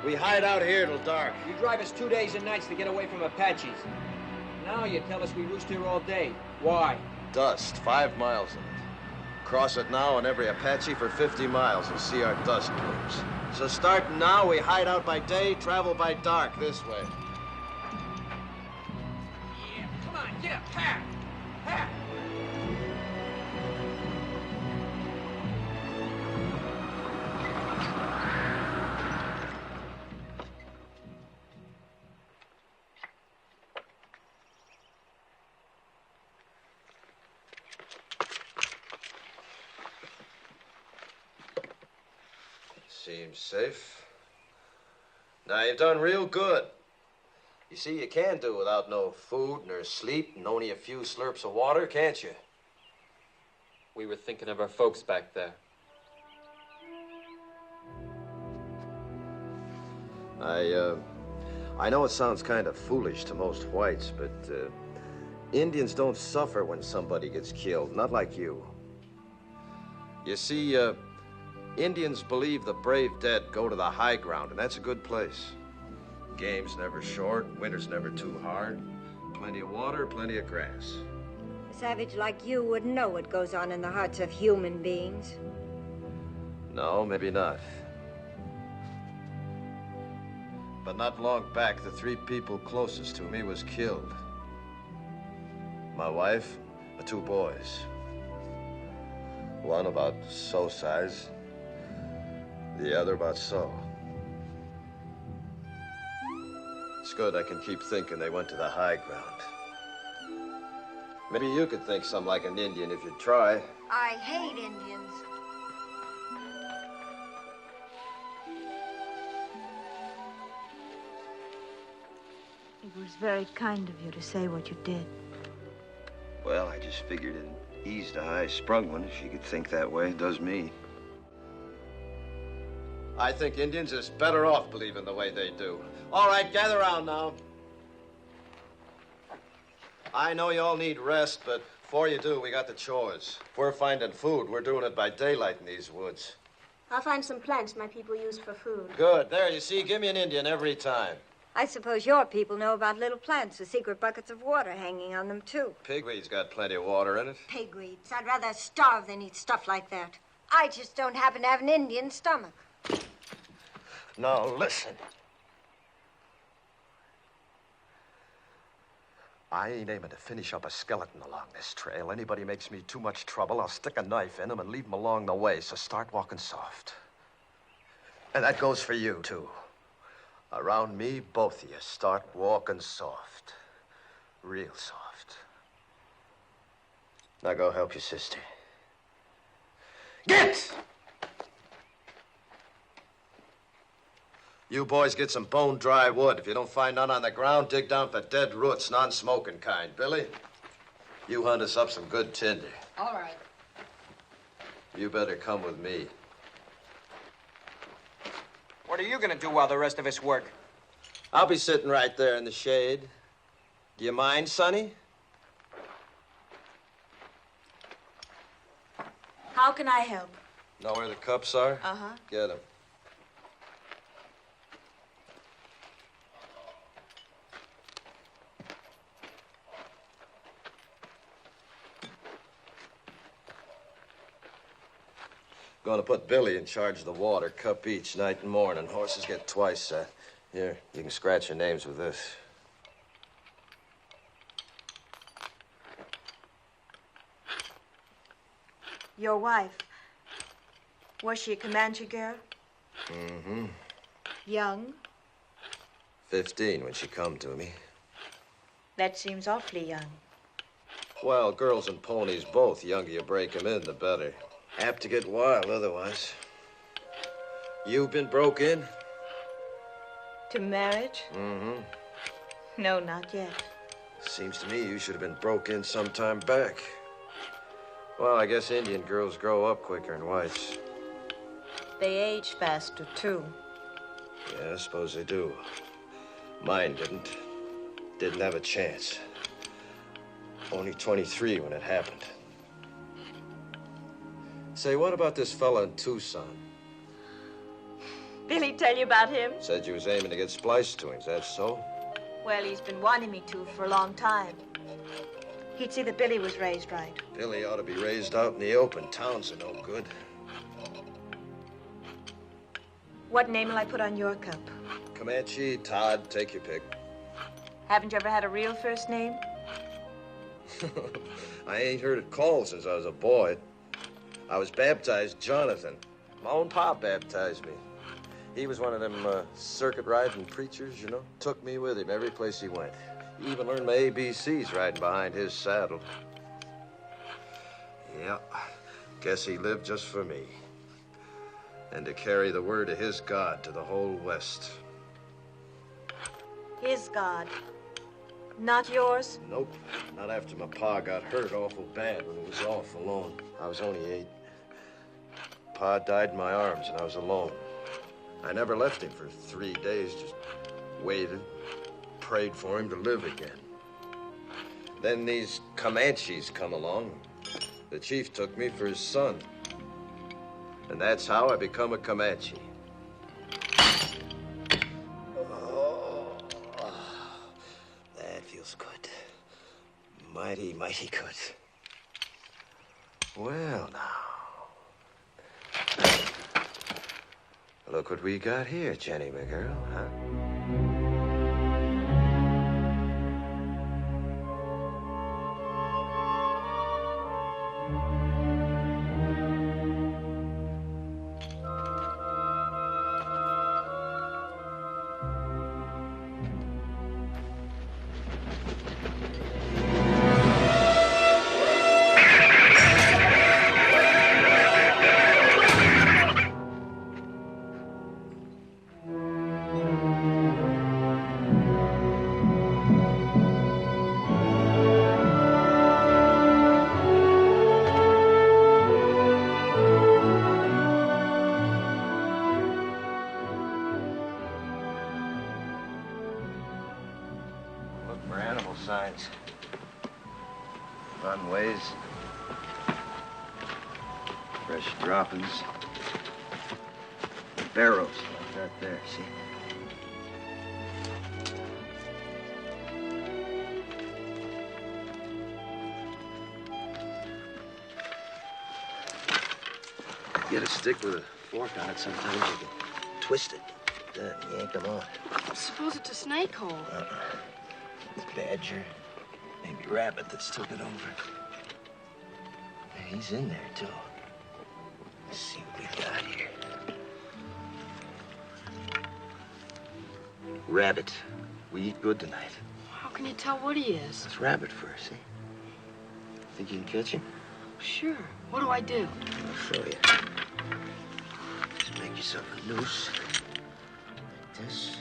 Speaker 14: We hide out here till dark.
Speaker 6: You drive us 2 days and nights to get away from Apaches. Now you tell us we roost here all day. Why?
Speaker 14: Dust, 5 miles of it. Cross it now on every Apache for 50 miles and see our dust plumes. So starting now, we hide out by day, travel by dark this way.
Speaker 6: Yeah, come on, get up, ha! Ha!
Speaker 14: Seems safe. Now, you've done real good. You see, you can do without no food nor sleep and only a few slurps of water, can't you?
Speaker 5: We were thinking of our folks back there.
Speaker 14: I know it sounds kind of foolish to most whites, but Indians don't suffer when somebody gets killed, not like you. You see, Indians believe the brave dead go to the high ground, and that's a good place. Game's never short, winter's never too hard. Plenty of water, plenty of grass.
Speaker 9: A savage like you wouldn't know what goes on in the hearts of human beings.
Speaker 14: No, maybe not. But not long back, the 3 people closest to me was killed. My wife, the 2 boys. One about so size, the other about so. It's good I can keep thinking they went to the high ground. Maybe you could think something like an Indian if you'd try.
Speaker 9: I hate Indians. It was very kind of you to say what you did.
Speaker 14: Well, I just figured it eased a high-sprung one if she could think that way. It does me. I think Indians is better off believing the way they do. All right, gather around now. I know you all need rest, but before you do, we got the chores. If we're finding food, we're doing it by daylight in these woods.
Speaker 7: I'll find some plants my people use for food.
Speaker 14: Good. There, you see, give me an Indian every time.
Speaker 9: I suppose your people know about little plants with secret buckets of water hanging on them, too.
Speaker 14: Pigweed's got plenty of water in it.
Speaker 9: Pigweeds. I'd rather starve than eat stuff like that. I just don't happen to have an Indian stomach.
Speaker 14: Now, listen. I ain't aiming to finish up a skeleton along this trail. Anybody makes me too much trouble, I'll stick a knife in him and leave him along the way, so start walking soft. And that goes for you, too. Around me, both of you, start walking soft. Real soft. Now go help your sister. Get! You boys get some bone-dry wood. If you don't find none on the ground, dig down for dead roots, non-smoking kind. Billy, you hunt us up some good tinder.
Speaker 11: All right.
Speaker 14: You better come with me.
Speaker 6: What are you gonna do while the rest of us work?
Speaker 14: I'll be sitting right there in the shade. Do you mind, Sonny?
Speaker 13: How can I help?
Speaker 14: Know where the cups are?
Speaker 13: Uh-huh.
Speaker 14: Get them. Going to put Billy in charge of the water, cup each, night and morning. Horses get twice that. Here, you can scratch your names with this.
Speaker 13: Your wife. Was she a Comanche girl?
Speaker 14: Mm-hmm.
Speaker 13: Young?
Speaker 14: 15 when she come to me.
Speaker 13: That seems awfully young.
Speaker 14: Well, girls and ponies both. The younger you break 'em in, the better. Apt to get wild otherwise. You been broke in?
Speaker 13: To marriage?
Speaker 14: Mm-hmm.
Speaker 13: No, not yet.
Speaker 14: Seems to me you should have been broke in some time back. Well, I guess Indian girls grow up quicker than whites.
Speaker 13: They age faster, too.
Speaker 14: Yeah, I suppose they do. Mine didn't. Didn't have a chance. Only 23 when it happened. Say, what about this fella in Tucson?
Speaker 13: Billy
Speaker 4: tell you about him?
Speaker 12: Said you was aiming to get spliced to him. Is that so?
Speaker 13: Well, he's been wanting me to for a long time. He'd see that Billy was raised right.
Speaker 12: Billy ought to be raised out in the open. Towns are no good.
Speaker 13: What name will I put on your cup?
Speaker 12: Comanche, Todd, take your pick.
Speaker 13: Haven't you ever had a real first name?
Speaker 12: I ain't heard it called since I was a boy. I was baptized Jonathan. My own pop baptized me. He was one of them circuit riding preachers, you know. Took me with him every place he went. He even learned my ABCs riding behind his saddle. Yeah, guess he lived just for me. And to carry the word of his God to the whole West.
Speaker 13: His God. Not yours?
Speaker 12: Nope, not after my pa got hurt awful bad when he was off alone. I was only 8. Pa died in my arms and I was alone. I never left him for 3 days, just waited, prayed for him to live again. Then these Comanches come along. The chief took me for his son. And that's how I become a Comanche. Oh, that feels good. Mighty, mighty good. Well, now. Look what we got here, Jenny, my girl, huh? Signs. Runways. Fresh droppings. Barrows like that there, see? Get a stick with a fork on it, sometimes you can twist it, yank them on.
Speaker 11: Suppose it's a snake hole.
Speaker 12: Badger, maybe rabbit that's took it over. He's in there, too. Let's see what we got here. Rabbit. We eat good tonight.
Speaker 11: How can you tell what he is?
Speaker 12: It's rabbit fur, see? Think you can catch him?
Speaker 11: Sure. What do I do?
Speaker 12: I'll show you. Just make yourself a noose. Like this.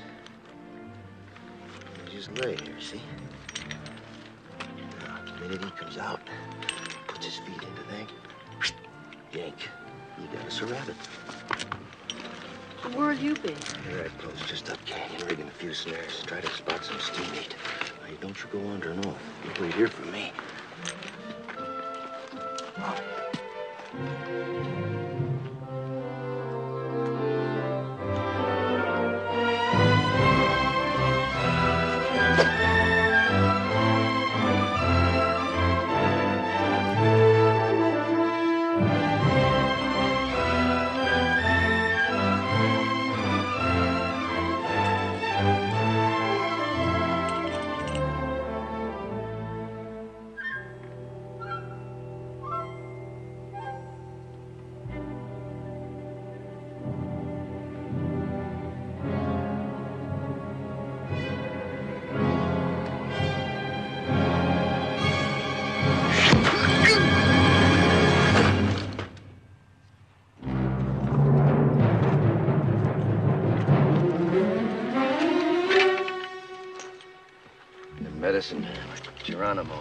Speaker 12: Just lay here, see? Now, the minute he comes out, puts his feet into that, yank. You got us a rabbit.
Speaker 11: Where'll you be?
Speaker 12: Here I close just up canyon, rigging a few snares. Try to spot some steam meat. Now, don't you go wandering off. You wait here for me. Medicine, Geronimo.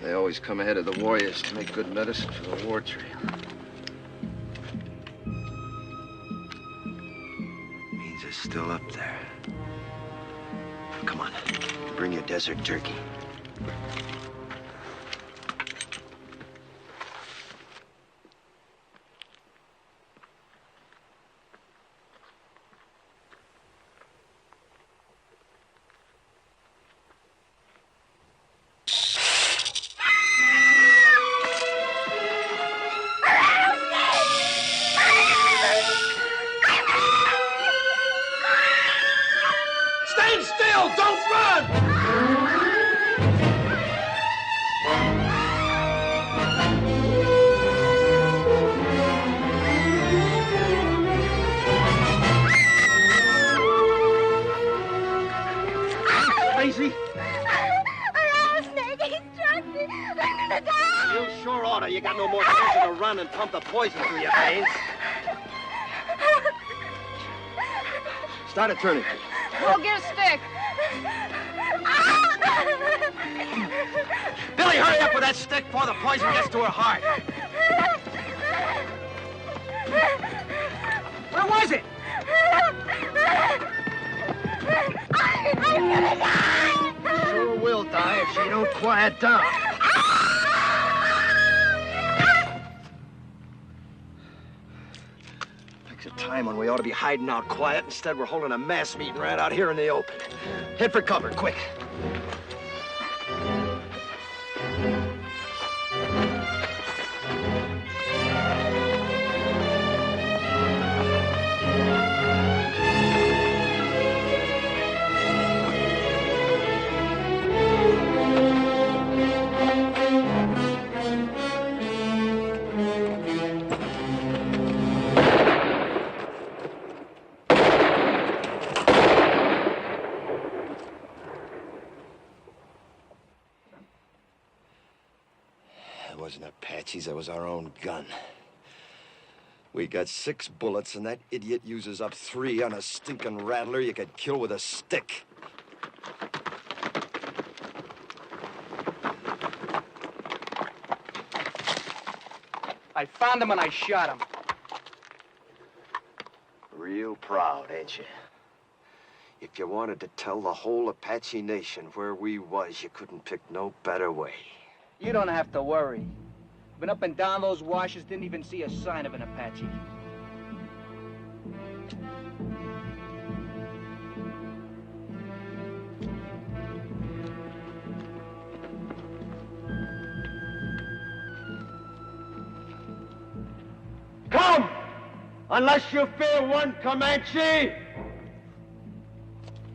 Speaker 12: They always come ahead of the warriors to make good medicine for the war trail. Means it's still up there. Come on, bring your desert turkey.
Speaker 14: you to run and pump the poison through your veins. Start a tourniquet.
Speaker 11: Go get a stick.
Speaker 14: Billy, hurry up with that stick before the poison gets to her heart.
Speaker 6: Where was it?
Speaker 14: I'm gonna die! Sure will die if she don't quiet down. Picks a time when we ought to be hiding out quiet. Instead, we're holding a mass meeting right out here in the open. Head for cover, quick. It wasn't Apaches, it was our own gun. We got 6 bullets, and that idiot uses up 3 on a stinking rattler you could kill with a stick.
Speaker 6: I found him and I shot him.
Speaker 14: Real proud, ain't you? If you wanted to tell the whole Apache nation where we was, you couldn't pick no better way.
Speaker 6: You don't have to worry. Been up and down those washes, didn't even see a sign of an Apache.
Speaker 14: Come! Unless you fear one Comanche!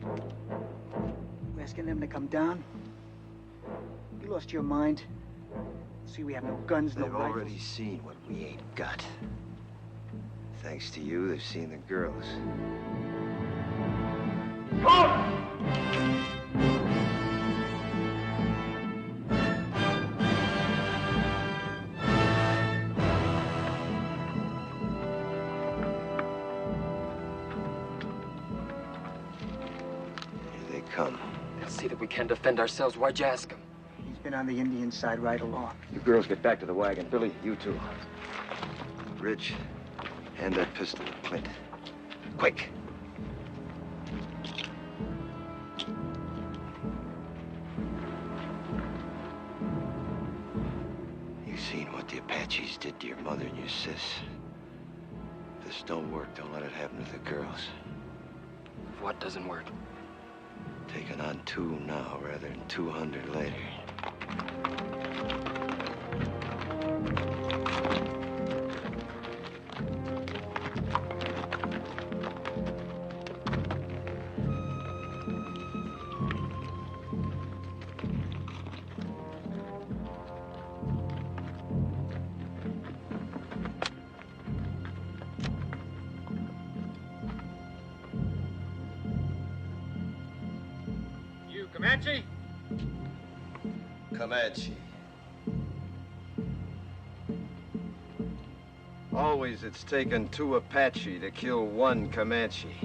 Speaker 6: You asking them to come down? You lost your mind? See, we have no guns, no
Speaker 14: They've
Speaker 6: rifles.
Speaker 14: already seen what we ain't got. Thanks to you, they've seen the girls. Here they come.
Speaker 5: They'll see that we can't defend ourselves. Why'd you ask them?
Speaker 6: He's been on the Indian side right along.
Speaker 14: You girls get back to the wagon. Billy, you too. Rich, hand that pistol to Clint. Quick. You seen what the Apaches did to your mother and your sis. If this don't work, don't let it happen to the girls.
Speaker 5: What doesn't work?
Speaker 14: Taking on 2 now rather than 200 later.
Speaker 6: Comanche?
Speaker 14: Comanche. Always it's taken 2 Apache to kill 1 Comanche.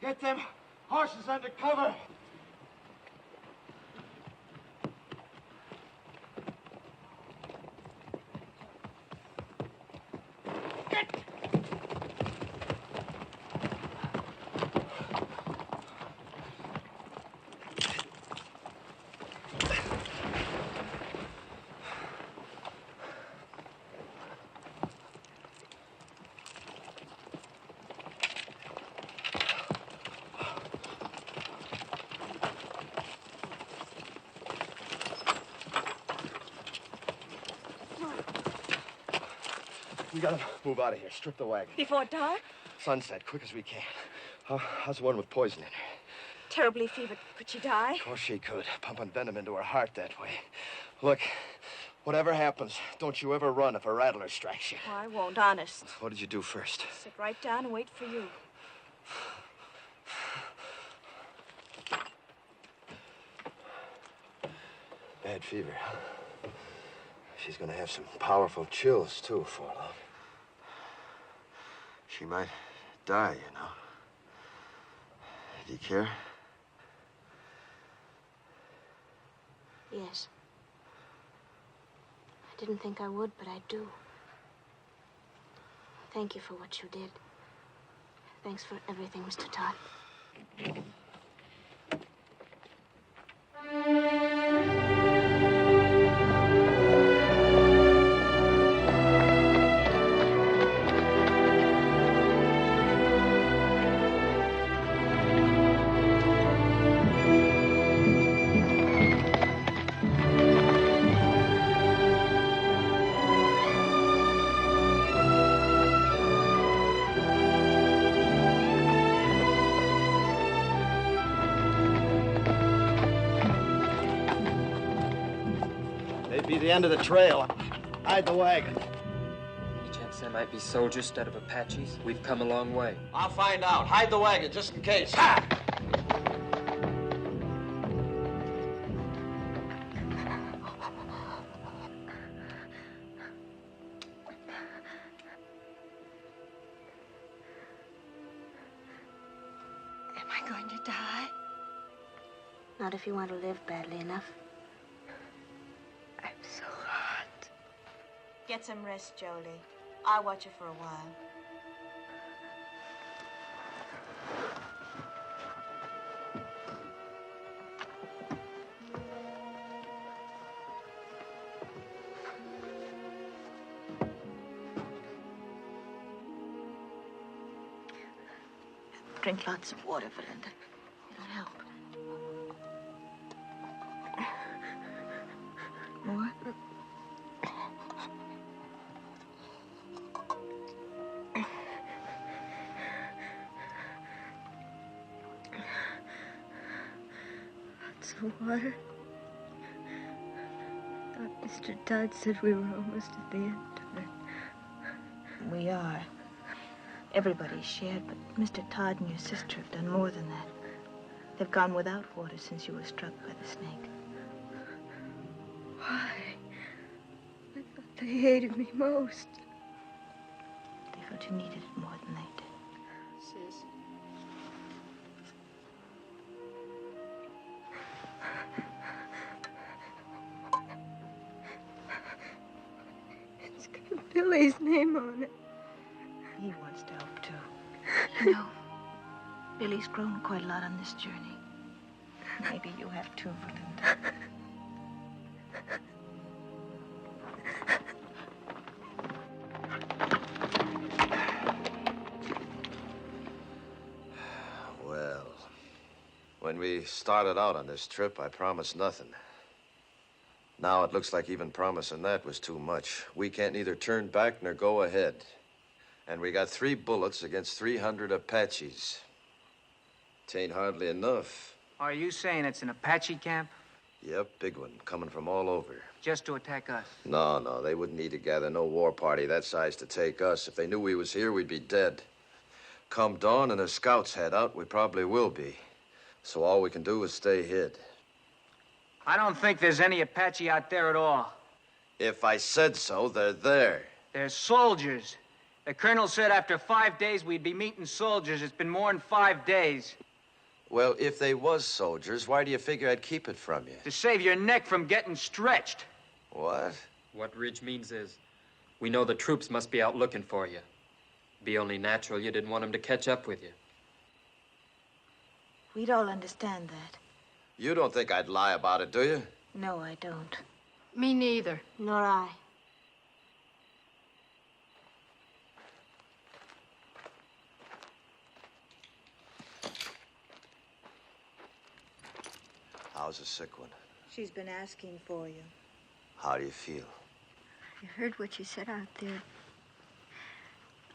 Speaker 14: Get them horses under cover. We gotta move out of here. Strip the wagon.
Speaker 4: Before dark?
Speaker 14: Sunset, quick as we can. How's the one with poison in her?
Speaker 4: Terribly fevered. Could she die?
Speaker 14: Of course she could. Pumping venom into her heart that way. Look, whatever happens, don't you ever run if a rattler strikes you.
Speaker 4: Oh, I won't, honest.
Speaker 14: What did you do first?
Speaker 4: Sit right down and wait for you.
Speaker 14: Bad fever, huh? She's gonna have some powerful chills, too, before long. She might die, you know. Do you care?
Speaker 7: Yes. I didn't think I would, but I do. Thank you for what you did. Thanks for everything, Mr. Todd.
Speaker 14: Be the end of the trail. Hide the wagon.
Speaker 5: Any chance there might be soldiers instead of Apaches? We've come a long way.
Speaker 6: I'll find out. Hide the wagon, just in case. Ha!
Speaker 9: Am I going to die?
Speaker 7: Not if you want to live badly enough.
Speaker 9: I'm so hot.
Speaker 13: Get some rest, Jolie. I'll watch you for a while.
Speaker 4: Drink lots of water, Belinda. It'll help. More?
Speaker 9: Lots of water. I thought Mr. Todd said we were almost at the end of it.
Speaker 4: We are. Everybody's shared, but Mr. Todd and your sister have done more than that. They've gone without water since you were struck by the snake.
Speaker 9: Why? I thought they hated me most.
Speaker 4: They felt you needed it more than they did.
Speaker 11: Sis.
Speaker 9: It's got Billy's name on it.
Speaker 4: He wants to help, too. You know, Billy's grown quite a lot on this journey. Maybe you have, too, Belinda.
Speaker 12: Well, when we started out on this trip, I promised nothing. Now it looks like even promising that was too much. We can't neither turn back nor go ahead. And we got 3 bullets against 300 Apaches. It ain't hardly enough.
Speaker 6: Are you saying it's an Apache camp?
Speaker 12: Yep, big one, coming from all over.
Speaker 6: Just to attack us?
Speaker 12: No, they wouldn't need to gather no war party that size to take us. If they knew we was here, we'd be dead. Come dawn and the scouts head out, we probably will be. So all we can do is stay hid.
Speaker 6: I don't think there's any Apache out there at all.
Speaker 12: If I said so, they're there.
Speaker 6: They're soldiers. The colonel said after 5 days we'd be meeting soldiers. It's been more than 5 days.
Speaker 12: Well, if they was soldiers, why do you figure I'd keep it from you?
Speaker 6: To save your neck from getting stretched.
Speaker 12: What?
Speaker 5: What Ridge means is, we know the troops must be out looking for you. Be only natural you didn't want them to catch up with you.
Speaker 13: We'd all understand that.
Speaker 12: You don't think I'd lie about it, do you?
Speaker 13: No, I don't.
Speaker 11: Me neither.
Speaker 7: Nor I.
Speaker 12: How's the sick one?
Speaker 13: She's been asking for you.
Speaker 12: How do you feel?
Speaker 9: I heard what you said out there.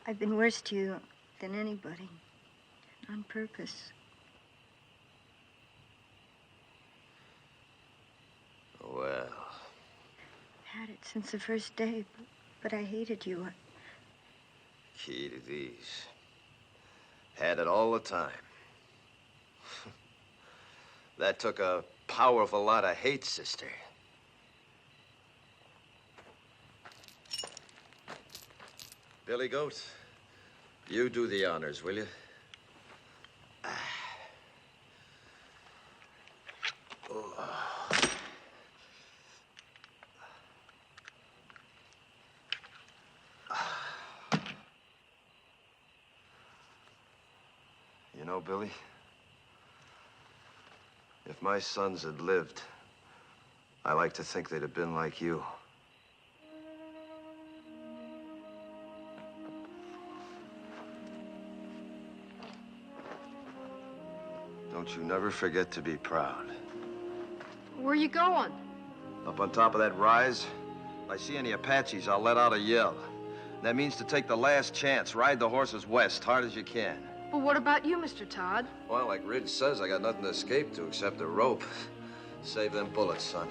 Speaker 9: I've been worse to you than anybody. On purpose.
Speaker 12: Well...
Speaker 9: I've had it since the first day, but I hated you.
Speaker 12: Key to these. Had it all the time. That took a powerful lot of hate, sister. Billy Goat, you do the honors, will you? You know, Billy, if my sons had lived, I like to think they'd have been like you. Don't you never forget to be proud.
Speaker 11: Where you going?
Speaker 12: Up on top of that rise, if I see any Apaches, I'll let out a yell. That means to take the last chance, ride the horses west, hard as you can.
Speaker 11: Well, what about you, Mr. Todd?
Speaker 12: Well, like Ridge says, I got nothing to escape to except a rope. Save them bullets, son.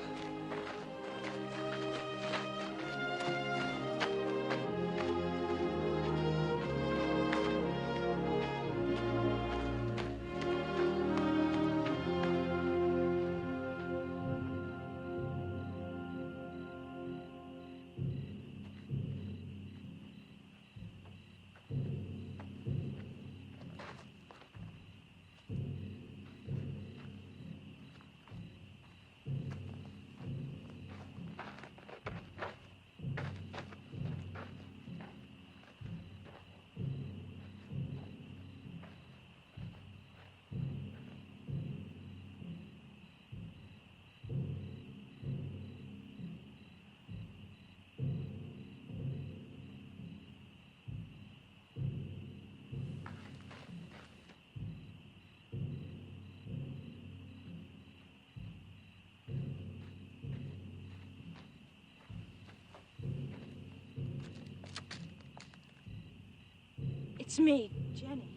Speaker 4: It's me, Jenny.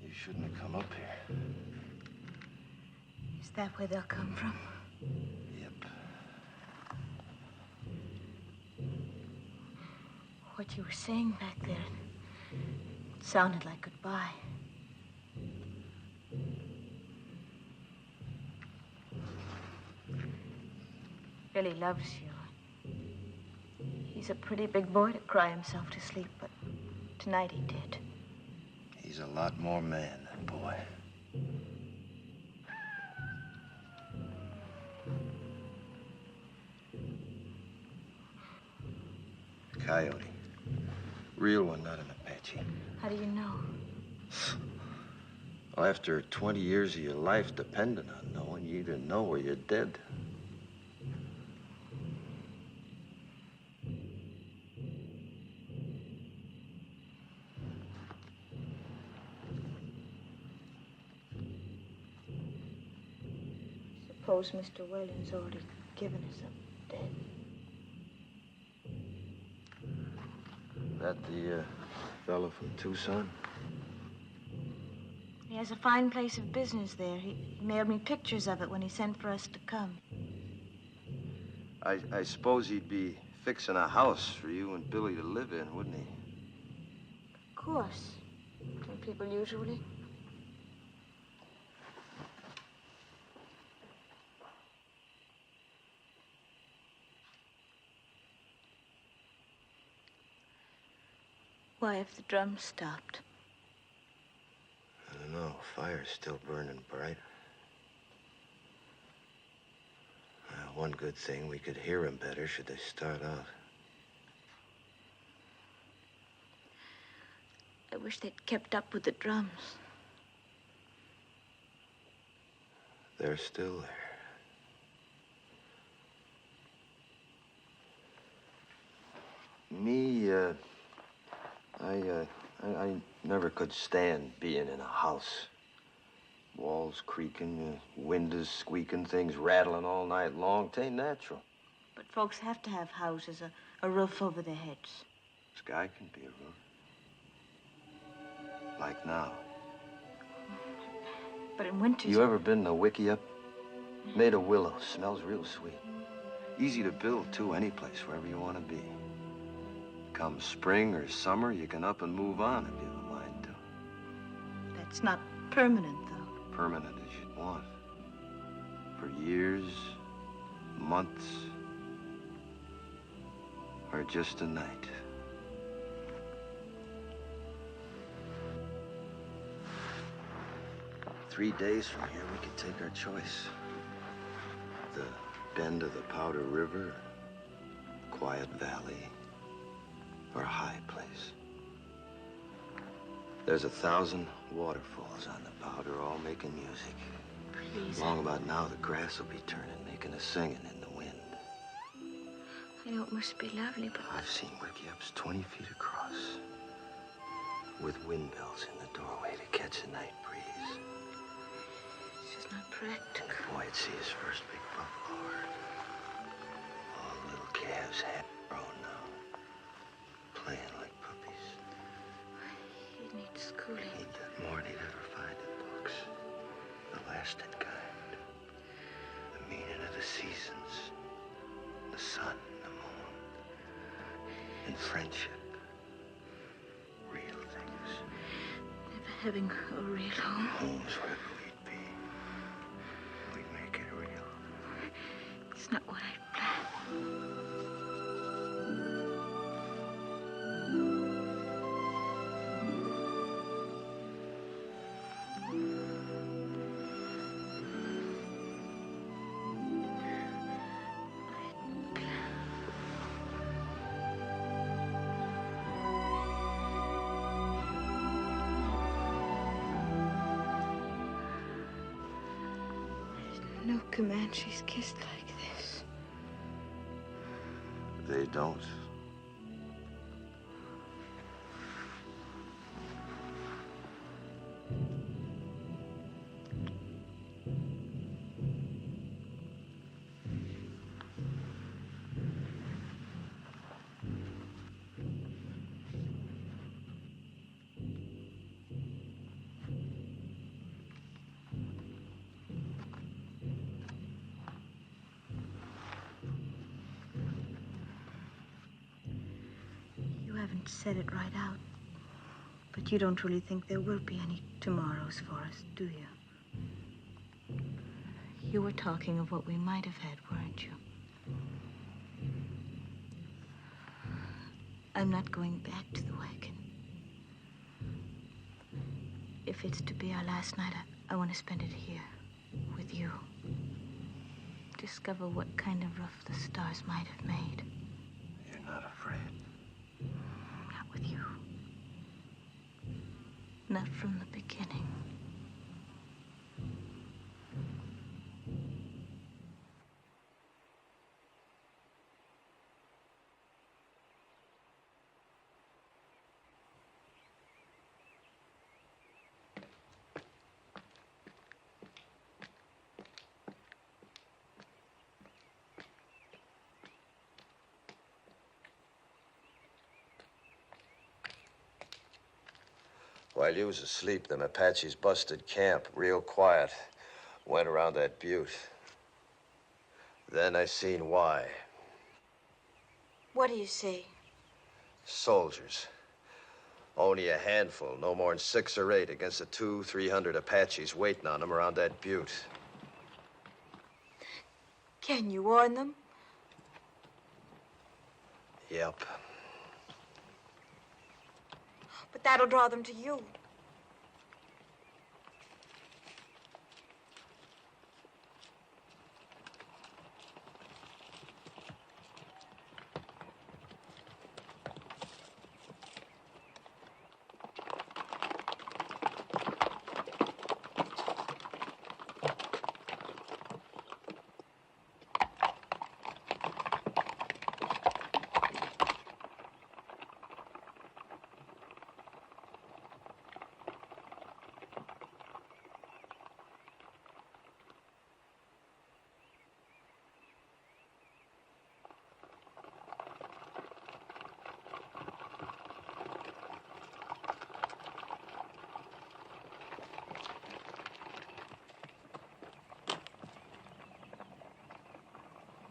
Speaker 12: You shouldn't have come up here.
Speaker 13: Is that where they'll come from?
Speaker 12: Yep.
Speaker 13: What you were saying back there sounded like goodbye. Billy loves you. He's a pretty big boy to cry himself to sleep, but tonight he did.
Speaker 12: He's a lot more man, that boy. Coyote. Real one, not an Apache.
Speaker 13: How do you know?
Speaker 12: Well, after 20 years of your life depending on knowing, you either know or you're dead.
Speaker 13: Suppose Mr. Whalen's already given us up dead.
Speaker 12: That the fellow from Tucson?
Speaker 13: He has a fine place of business there. He mailed me pictures of it when he sent for us to come.
Speaker 12: I suppose he'd be fixing a house for you and Billy to live in, wouldn't he?
Speaker 13: Of course. Don't people usually? Why have the drums stopped?
Speaker 14: I don't know. Fire's still burning bright. One good thing, we could hear them better should they start out.
Speaker 13: I wish they'd kept up with the drums.
Speaker 14: They're still there. Me, I never could stand being in a house. Walls creaking, windows squeaking, things rattling all night long. 'Tain't natural.
Speaker 13: But folks have to have houses, a roof over their heads.
Speaker 14: Sky can be a roof. Like now.
Speaker 13: But in winter...
Speaker 14: You ever been in a wickiup? Made of willow. Smells real sweet. Easy to build, too, any place, wherever you want to be. Come spring or summer, you can up and move on if you have a mind to.
Speaker 13: That's not permanent, though.
Speaker 14: Permanent as you'd want. For years, months, or just a night. Three days from here, we could take our choice. The bend of the Powder River, quiet valley, or a high place. There's 1,000 waterfalls on the Powder, all making music.
Speaker 13: Please.
Speaker 14: Long about now, the grass will be turning, making a singing in the wind.
Speaker 13: I know it must be lovely, but...
Speaker 14: I've seen wickiups 20 feet across, with windmills in the doorway to catch a night breeze.
Speaker 13: It's just not practical.
Speaker 14: And the boy'd see his first big buffalo herd. All the little calves half grown now, playing like puppies.
Speaker 13: He'd need schooling.
Speaker 14: He'd get more than he'd ever find in books. The lasting kind. The meaning of the seasons. The sun, the moon. And friendship. Real things.
Speaker 13: Never having a real home.
Speaker 14: Home's wherever we'd be. We'd make it real.
Speaker 13: It's not what I planned. No Comanches kissed like this.
Speaker 14: They don't.
Speaker 13: You haven't said it right out, but you don't really think there will be any tomorrows for us, do you? You were talking of what we might have had, weren't you? I'm not going back to the wagon. If it's to be our last night, I want to spend it here, with you. Discover what kind of rough the stars might have made.
Speaker 14: You're not afraid.
Speaker 13: Not with you. Not from the beginning.
Speaker 14: While you was asleep, them Apaches busted camp, real quiet. Went around that butte. Then I seen why.
Speaker 13: What do you see?
Speaker 14: Soldiers. Only a handful, no more than 6 or 8 against the 200-300 Apaches waiting on them around that butte.
Speaker 13: Can you warn them?
Speaker 14: Yep.
Speaker 13: think that'll draw them to you.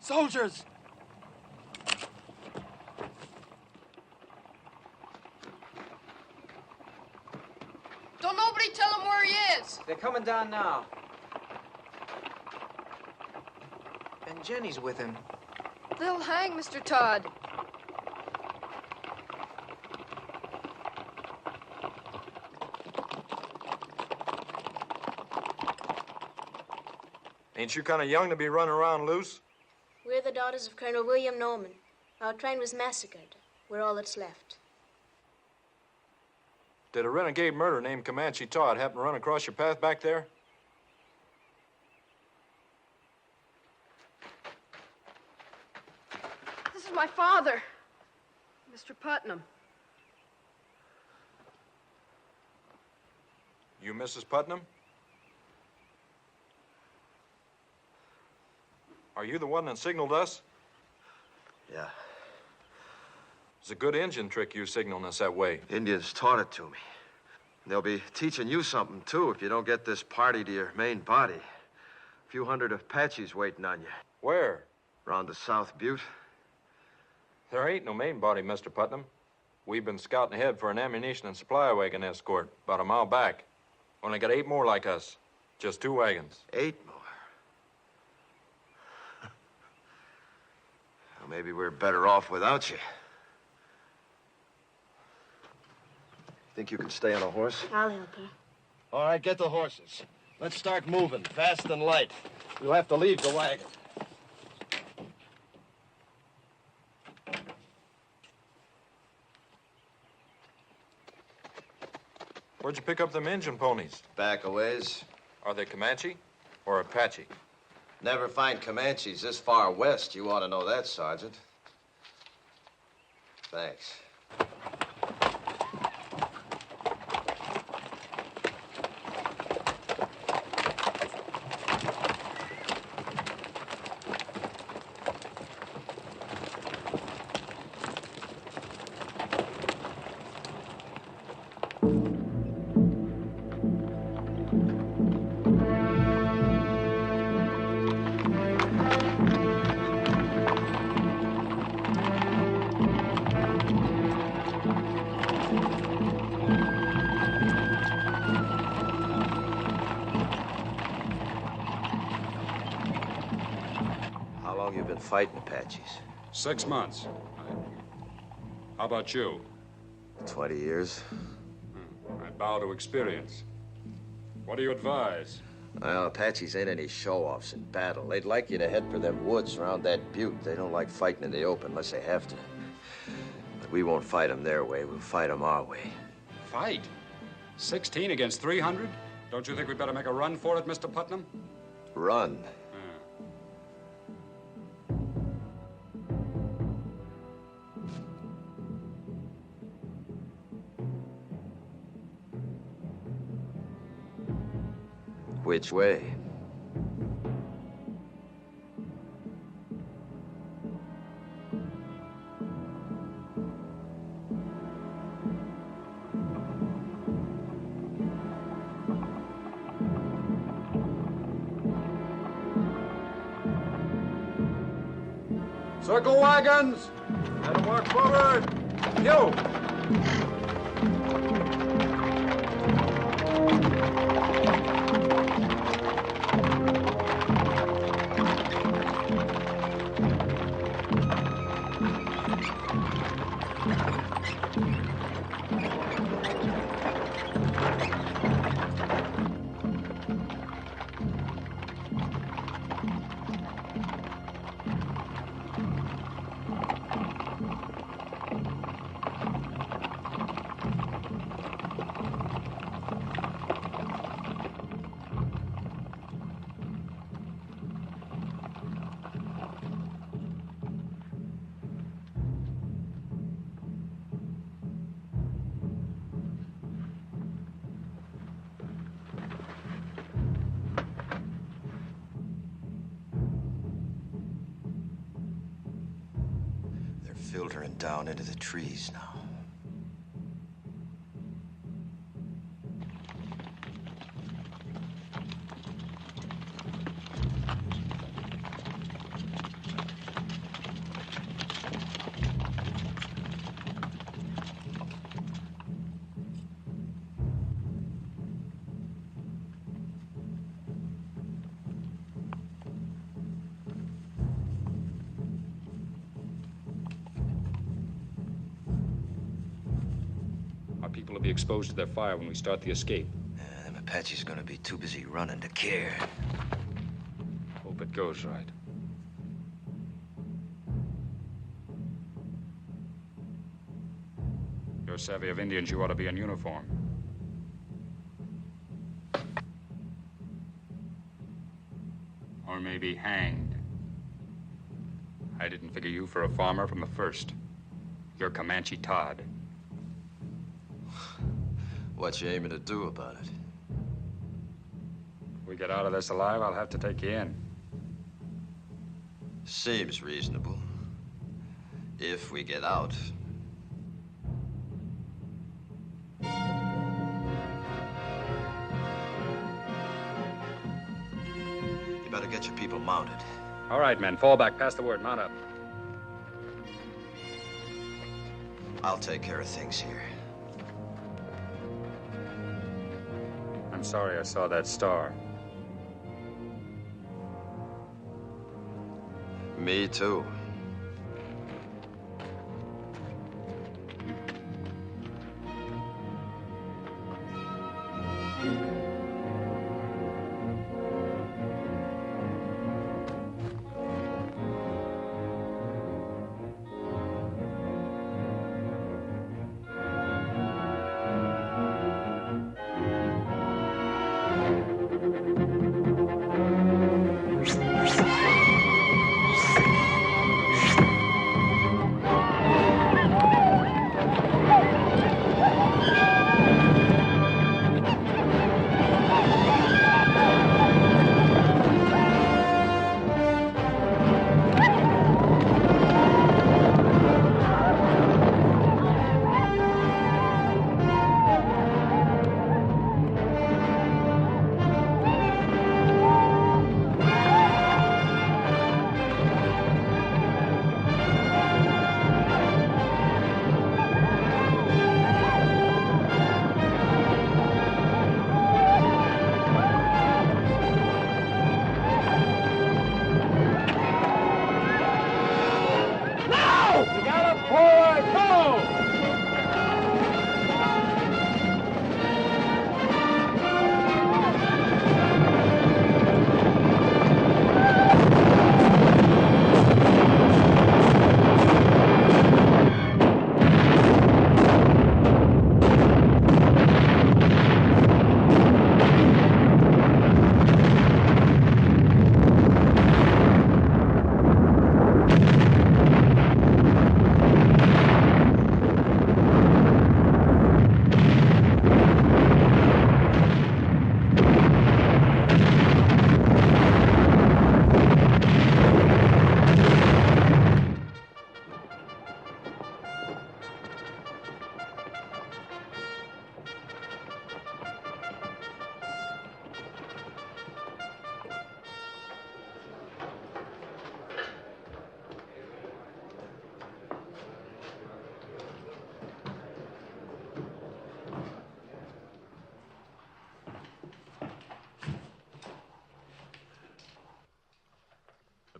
Speaker 15: Soldiers!
Speaker 11: Don't nobody tell him where he is.
Speaker 6: They're coming down now. And Jenny's with him.
Speaker 11: They'll hang Mr. Todd.
Speaker 16: Ain't you kind of young to be running around loose?
Speaker 7: We're the daughters of Colonel William Norman. Our train was massacred. We're all that's left.
Speaker 16: Did a renegade murderer named Comanche Todd happen to run across your path back there?
Speaker 11: This is my father, Mr. Putnam.
Speaker 16: You Mrs. Putnam? Are you the one that signaled us?
Speaker 14: Yeah.
Speaker 16: It's a good Indian trick you signaling us that way.
Speaker 14: Indians taught it to me. They'll be teaching you something, too, if you don't get this party to your main body. A few hundred Apaches waiting on you.
Speaker 16: Where?
Speaker 14: Around the South Butte.
Speaker 16: There ain't no main body, Mr. Putnam. We've been scouting ahead for an ammunition and supply wagon escort about a mile back. Only got 8 more like us. Just 2 wagons.
Speaker 14: 8 more? Well, maybe we're better off without you. Think you can stay on a horse?
Speaker 7: I'll help her.
Speaker 14: All right, get the horses. Let's start moving, fast and light. We'll have to leave the wagon.
Speaker 16: Where'd you pick up them engine ponies?
Speaker 14: Back a ways.
Speaker 16: Are they Comanche or Apache?
Speaker 12: Never find Comanches this far west. You ought to know that, Sergeant. Thanks. Fighting Apaches.
Speaker 17: 6 months. How about you?
Speaker 12: 20 years.
Speaker 17: I bow to experience. What do you advise?
Speaker 12: Well, Apaches ain't any show-offs in battle. They'd like you to head for them woods around that butte. They don't like fighting in the open unless they have to. But we won't fight them their way. We'll fight them our way.
Speaker 17: Fight? 16 against 300? Don't you think we'd better make a run for it, Mr. Putnam?
Speaker 12: Run? Which way?
Speaker 17: Circle wagons! Let them walk forward! You!
Speaker 12: filtering down into the trees now.
Speaker 17: People will be exposed to their fire when we start the escape.
Speaker 12: Them Apaches are gonna be too busy running to care.
Speaker 17: Hope it goes right. You're savvy of Indians, you ought to be in uniform. Or maybe hanged. I didn't figure you for a farmer from the first. You're Comanche Todd.
Speaker 12: What you aiming to do about it?
Speaker 17: If we get out of this alive, I'll have to take you in.
Speaker 12: Seems reasonable. If we get out. You better get your people mounted.
Speaker 17: All right, men, fall back. Pass the word. Mount up.
Speaker 12: I'll take care of things here.
Speaker 17: I'm sorry I saw that star.
Speaker 12: Me too.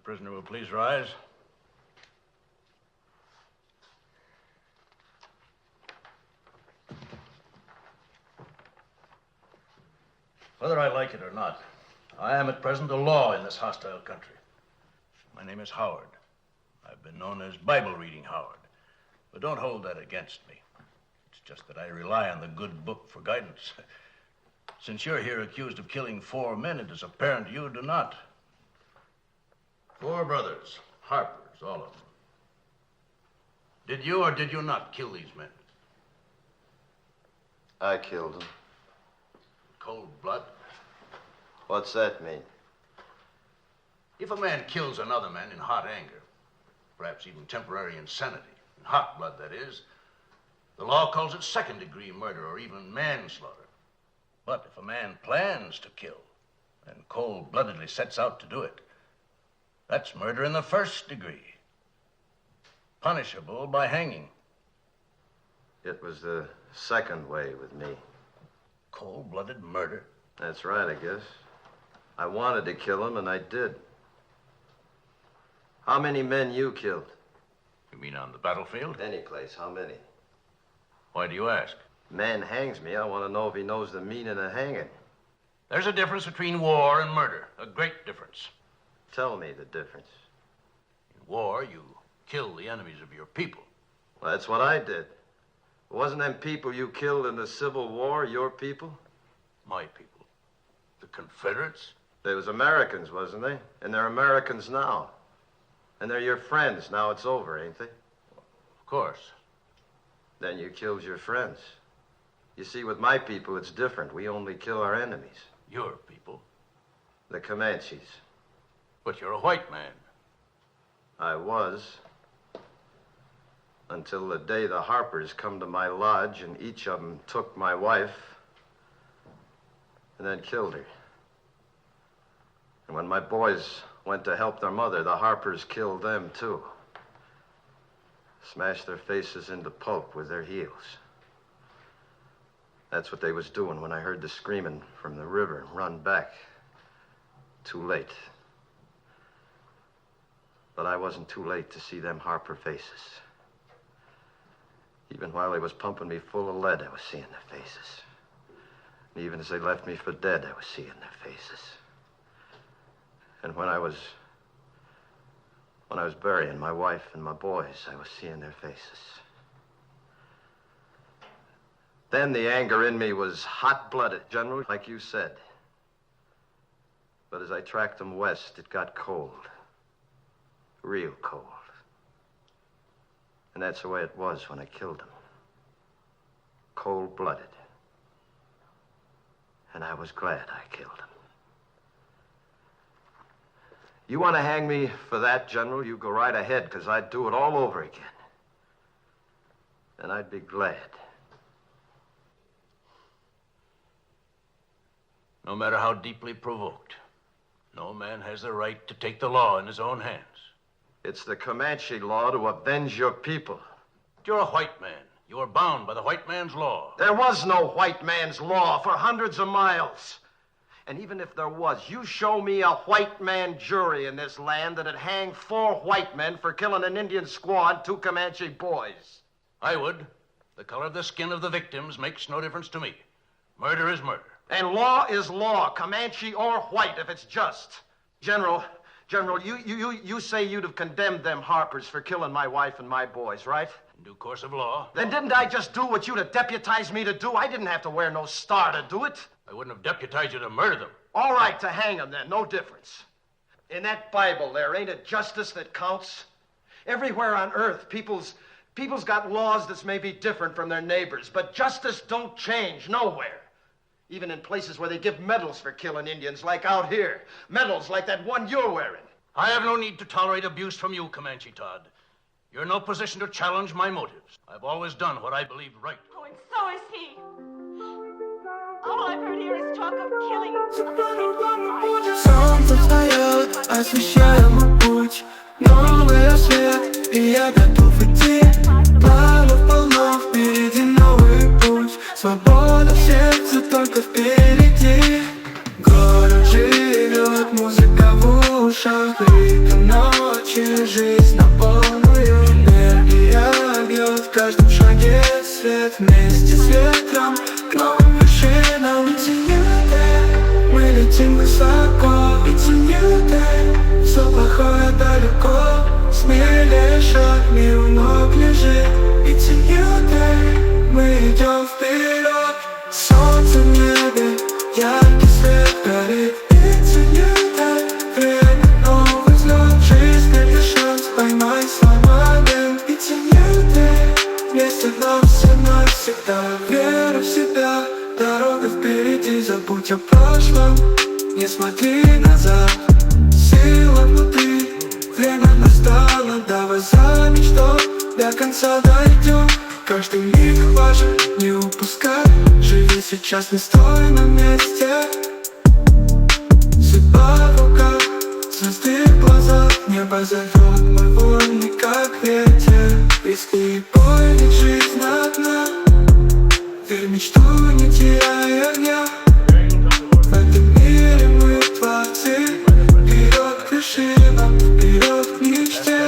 Speaker 15: Prisoner will please rise. Whether I like it or not, I am at present a law in this hostile country. My name is Howard. I've been known as Bible Reading Howard, but don't hold that against me. It's just that I rely on the good book for guidance. Since you're here accused of killing 4 men, it is apparent you do not. 4 brothers, Harpers, all of them. Did you or did you not kill these men?
Speaker 12: I killed them.
Speaker 15: Cold blood?
Speaker 12: What's that mean?
Speaker 15: If a man kills another man in hot anger, perhaps even temporary insanity, In hot blood, that is. The law calls it second-degree murder or even manslaughter. But if a man plans to kill and cold-bloodedly sets out to do it, that's murder in the first degree, punishable by hanging.
Speaker 12: It was the second way with me.
Speaker 15: Cold-blooded murder?
Speaker 12: That's right, I guess. I wanted to kill him, and I did. How many men you killed?
Speaker 15: You mean on the battlefield?
Speaker 12: Any place. How many?
Speaker 15: Why do you ask?
Speaker 12: Man hangs me. I want to know if he knows the meaning of hanging.
Speaker 15: There's a difference between war and murder. A great difference.
Speaker 12: Tell me the difference.
Speaker 15: In war, you kill the enemies of your people.
Speaker 12: Well, that's what I did. Wasn't them people you killed in the Civil War your people?
Speaker 15: My people. The Confederates?
Speaker 12: They was Americans, wasn't they? And they're Americans now. And they're your friends. Now it's over, ain't they?
Speaker 15: Of course.
Speaker 12: Then you killed your friends. You see, with my people, it's different. We only kill our enemies.
Speaker 15: Your people?
Speaker 12: The Comanches.
Speaker 15: But you're a white man.
Speaker 12: I was. Until the day the Harpers come to my lodge and each of them took my wife and then killed her. And when my boys went to help their mother, the Harpers killed them too. Smashed their faces into pulp with their heels. That's what they was doing when I heard the screaming from the river and run back. Too late. But I wasn't too late to see them Harper faces. Even while they was pumping me full of lead, I was seeing their faces. And even as they left me for dead, I was seeing their faces. And when I was burying my wife and my boys, I was seeing their faces. Then the anger in me was hot-blooded, General, like you said. But as I tracked them west, it got cold. Real cold. And that's the way it was when I killed them. Cold-blooded. And I was glad I killed them. You want to hang me for that, General, you go right ahead, because I'd do it all over again. And I'd be glad.
Speaker 15: No matter how deeply provoked, no man has the right to take the law in his own hands.
Speaker 12: It's the Comanche law to avenge your people.
Speaker 15: You're a white man. You are bound by the white man's law.
Speaker 12: There was no white man's law for hundreds of miles. And even if there was, you show me a white man jury in this land that'd hang 4 white men for killing an Indian squaw and 2 Comanche boys.
Speaker 15: I would. The color of the skin of the victims makes no difference to me. Murder is murder.
Speaker 12: And law is law, Comanche or white, if it's just. General, you say you'd have condemned them Harpers for killing my wife and my boys, right?
Speaker 15: In due course of law.
Speaker 12: Then didn't I just do what you'd have deputized me to do? I didn't have to wear no star to do it.
Speaker 15: I wouldn't have deputized you to murder them.
Speaker 12: All right, to hang them then, no difference. In that Bible there, ain't it justice that counts? Everywhere on earth, people's got laws that's maybe different from their neighbors, but justice don't change nowhere. Even in places where they give medals for killing Indians, like out here. Medals like that one you're wearing.
Speaker 15: I have no need to tolerate abuse from you, Comanche Todd. You're in no position to challenge my motives. I've always done what I believed right.
Speaker 4: Oh, and so is he. All I've heard here is talk of killing.
Speaker 18: Солнце встает, освещая мой путь. Новый рассвет, и я готов идти. Планов полно, впереди новый путь. Свобода в сердце только впереди. Город живет, музыка в ушах. Ритм ночи, жизнь на полную. Энергия бьет в каждом шаге свет. Вместе с ветром к новым вершинам. It's a new day, мы летим высоко. It's a new day, все плохое далеко. Смелее шаг, мир у ног лежит. It's a new day, мы идем вперед. Солнце в небе, яркий свет горит. It's a new day, время новый взлет. Жизнь это шанс, поймай свой момент. It's a new day, вместе вновь все навсегда. Вера в себя, дорога впереди. Забудь о прошлом, не смотри назад. Сила внутри, время настало. Давай за мечтой, до конца дойдем. Каждый миг важен, не упускай. Живи сейчас, не стой на месте. Судьба в руках, звезды в глазах. Небо зовет, мой вольный, как ветер. Рискуй и бой, ведь жизнь одна. Верь в мечту, не теряй огня. В этом мире мы творцы. Вперед к вершинам, вперед к мечте.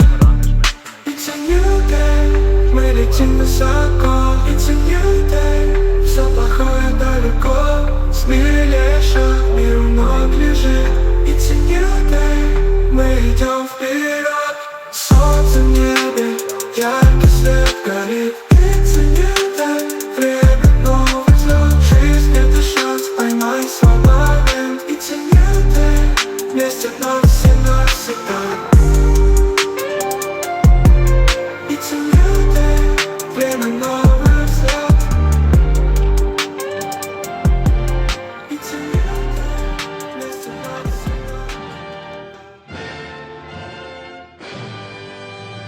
Speaker 18: It's a new day, мы летим высоко. It's a new day, все плохое далеко. Смелее шаг, мир у ног лежит. It's a new day, мы идем вперед. Солнце в небе, яркий свет горит. It's a new day, время новый взлет. Жизнь это шанс, поймай свободен. It's a new day, вместе вновь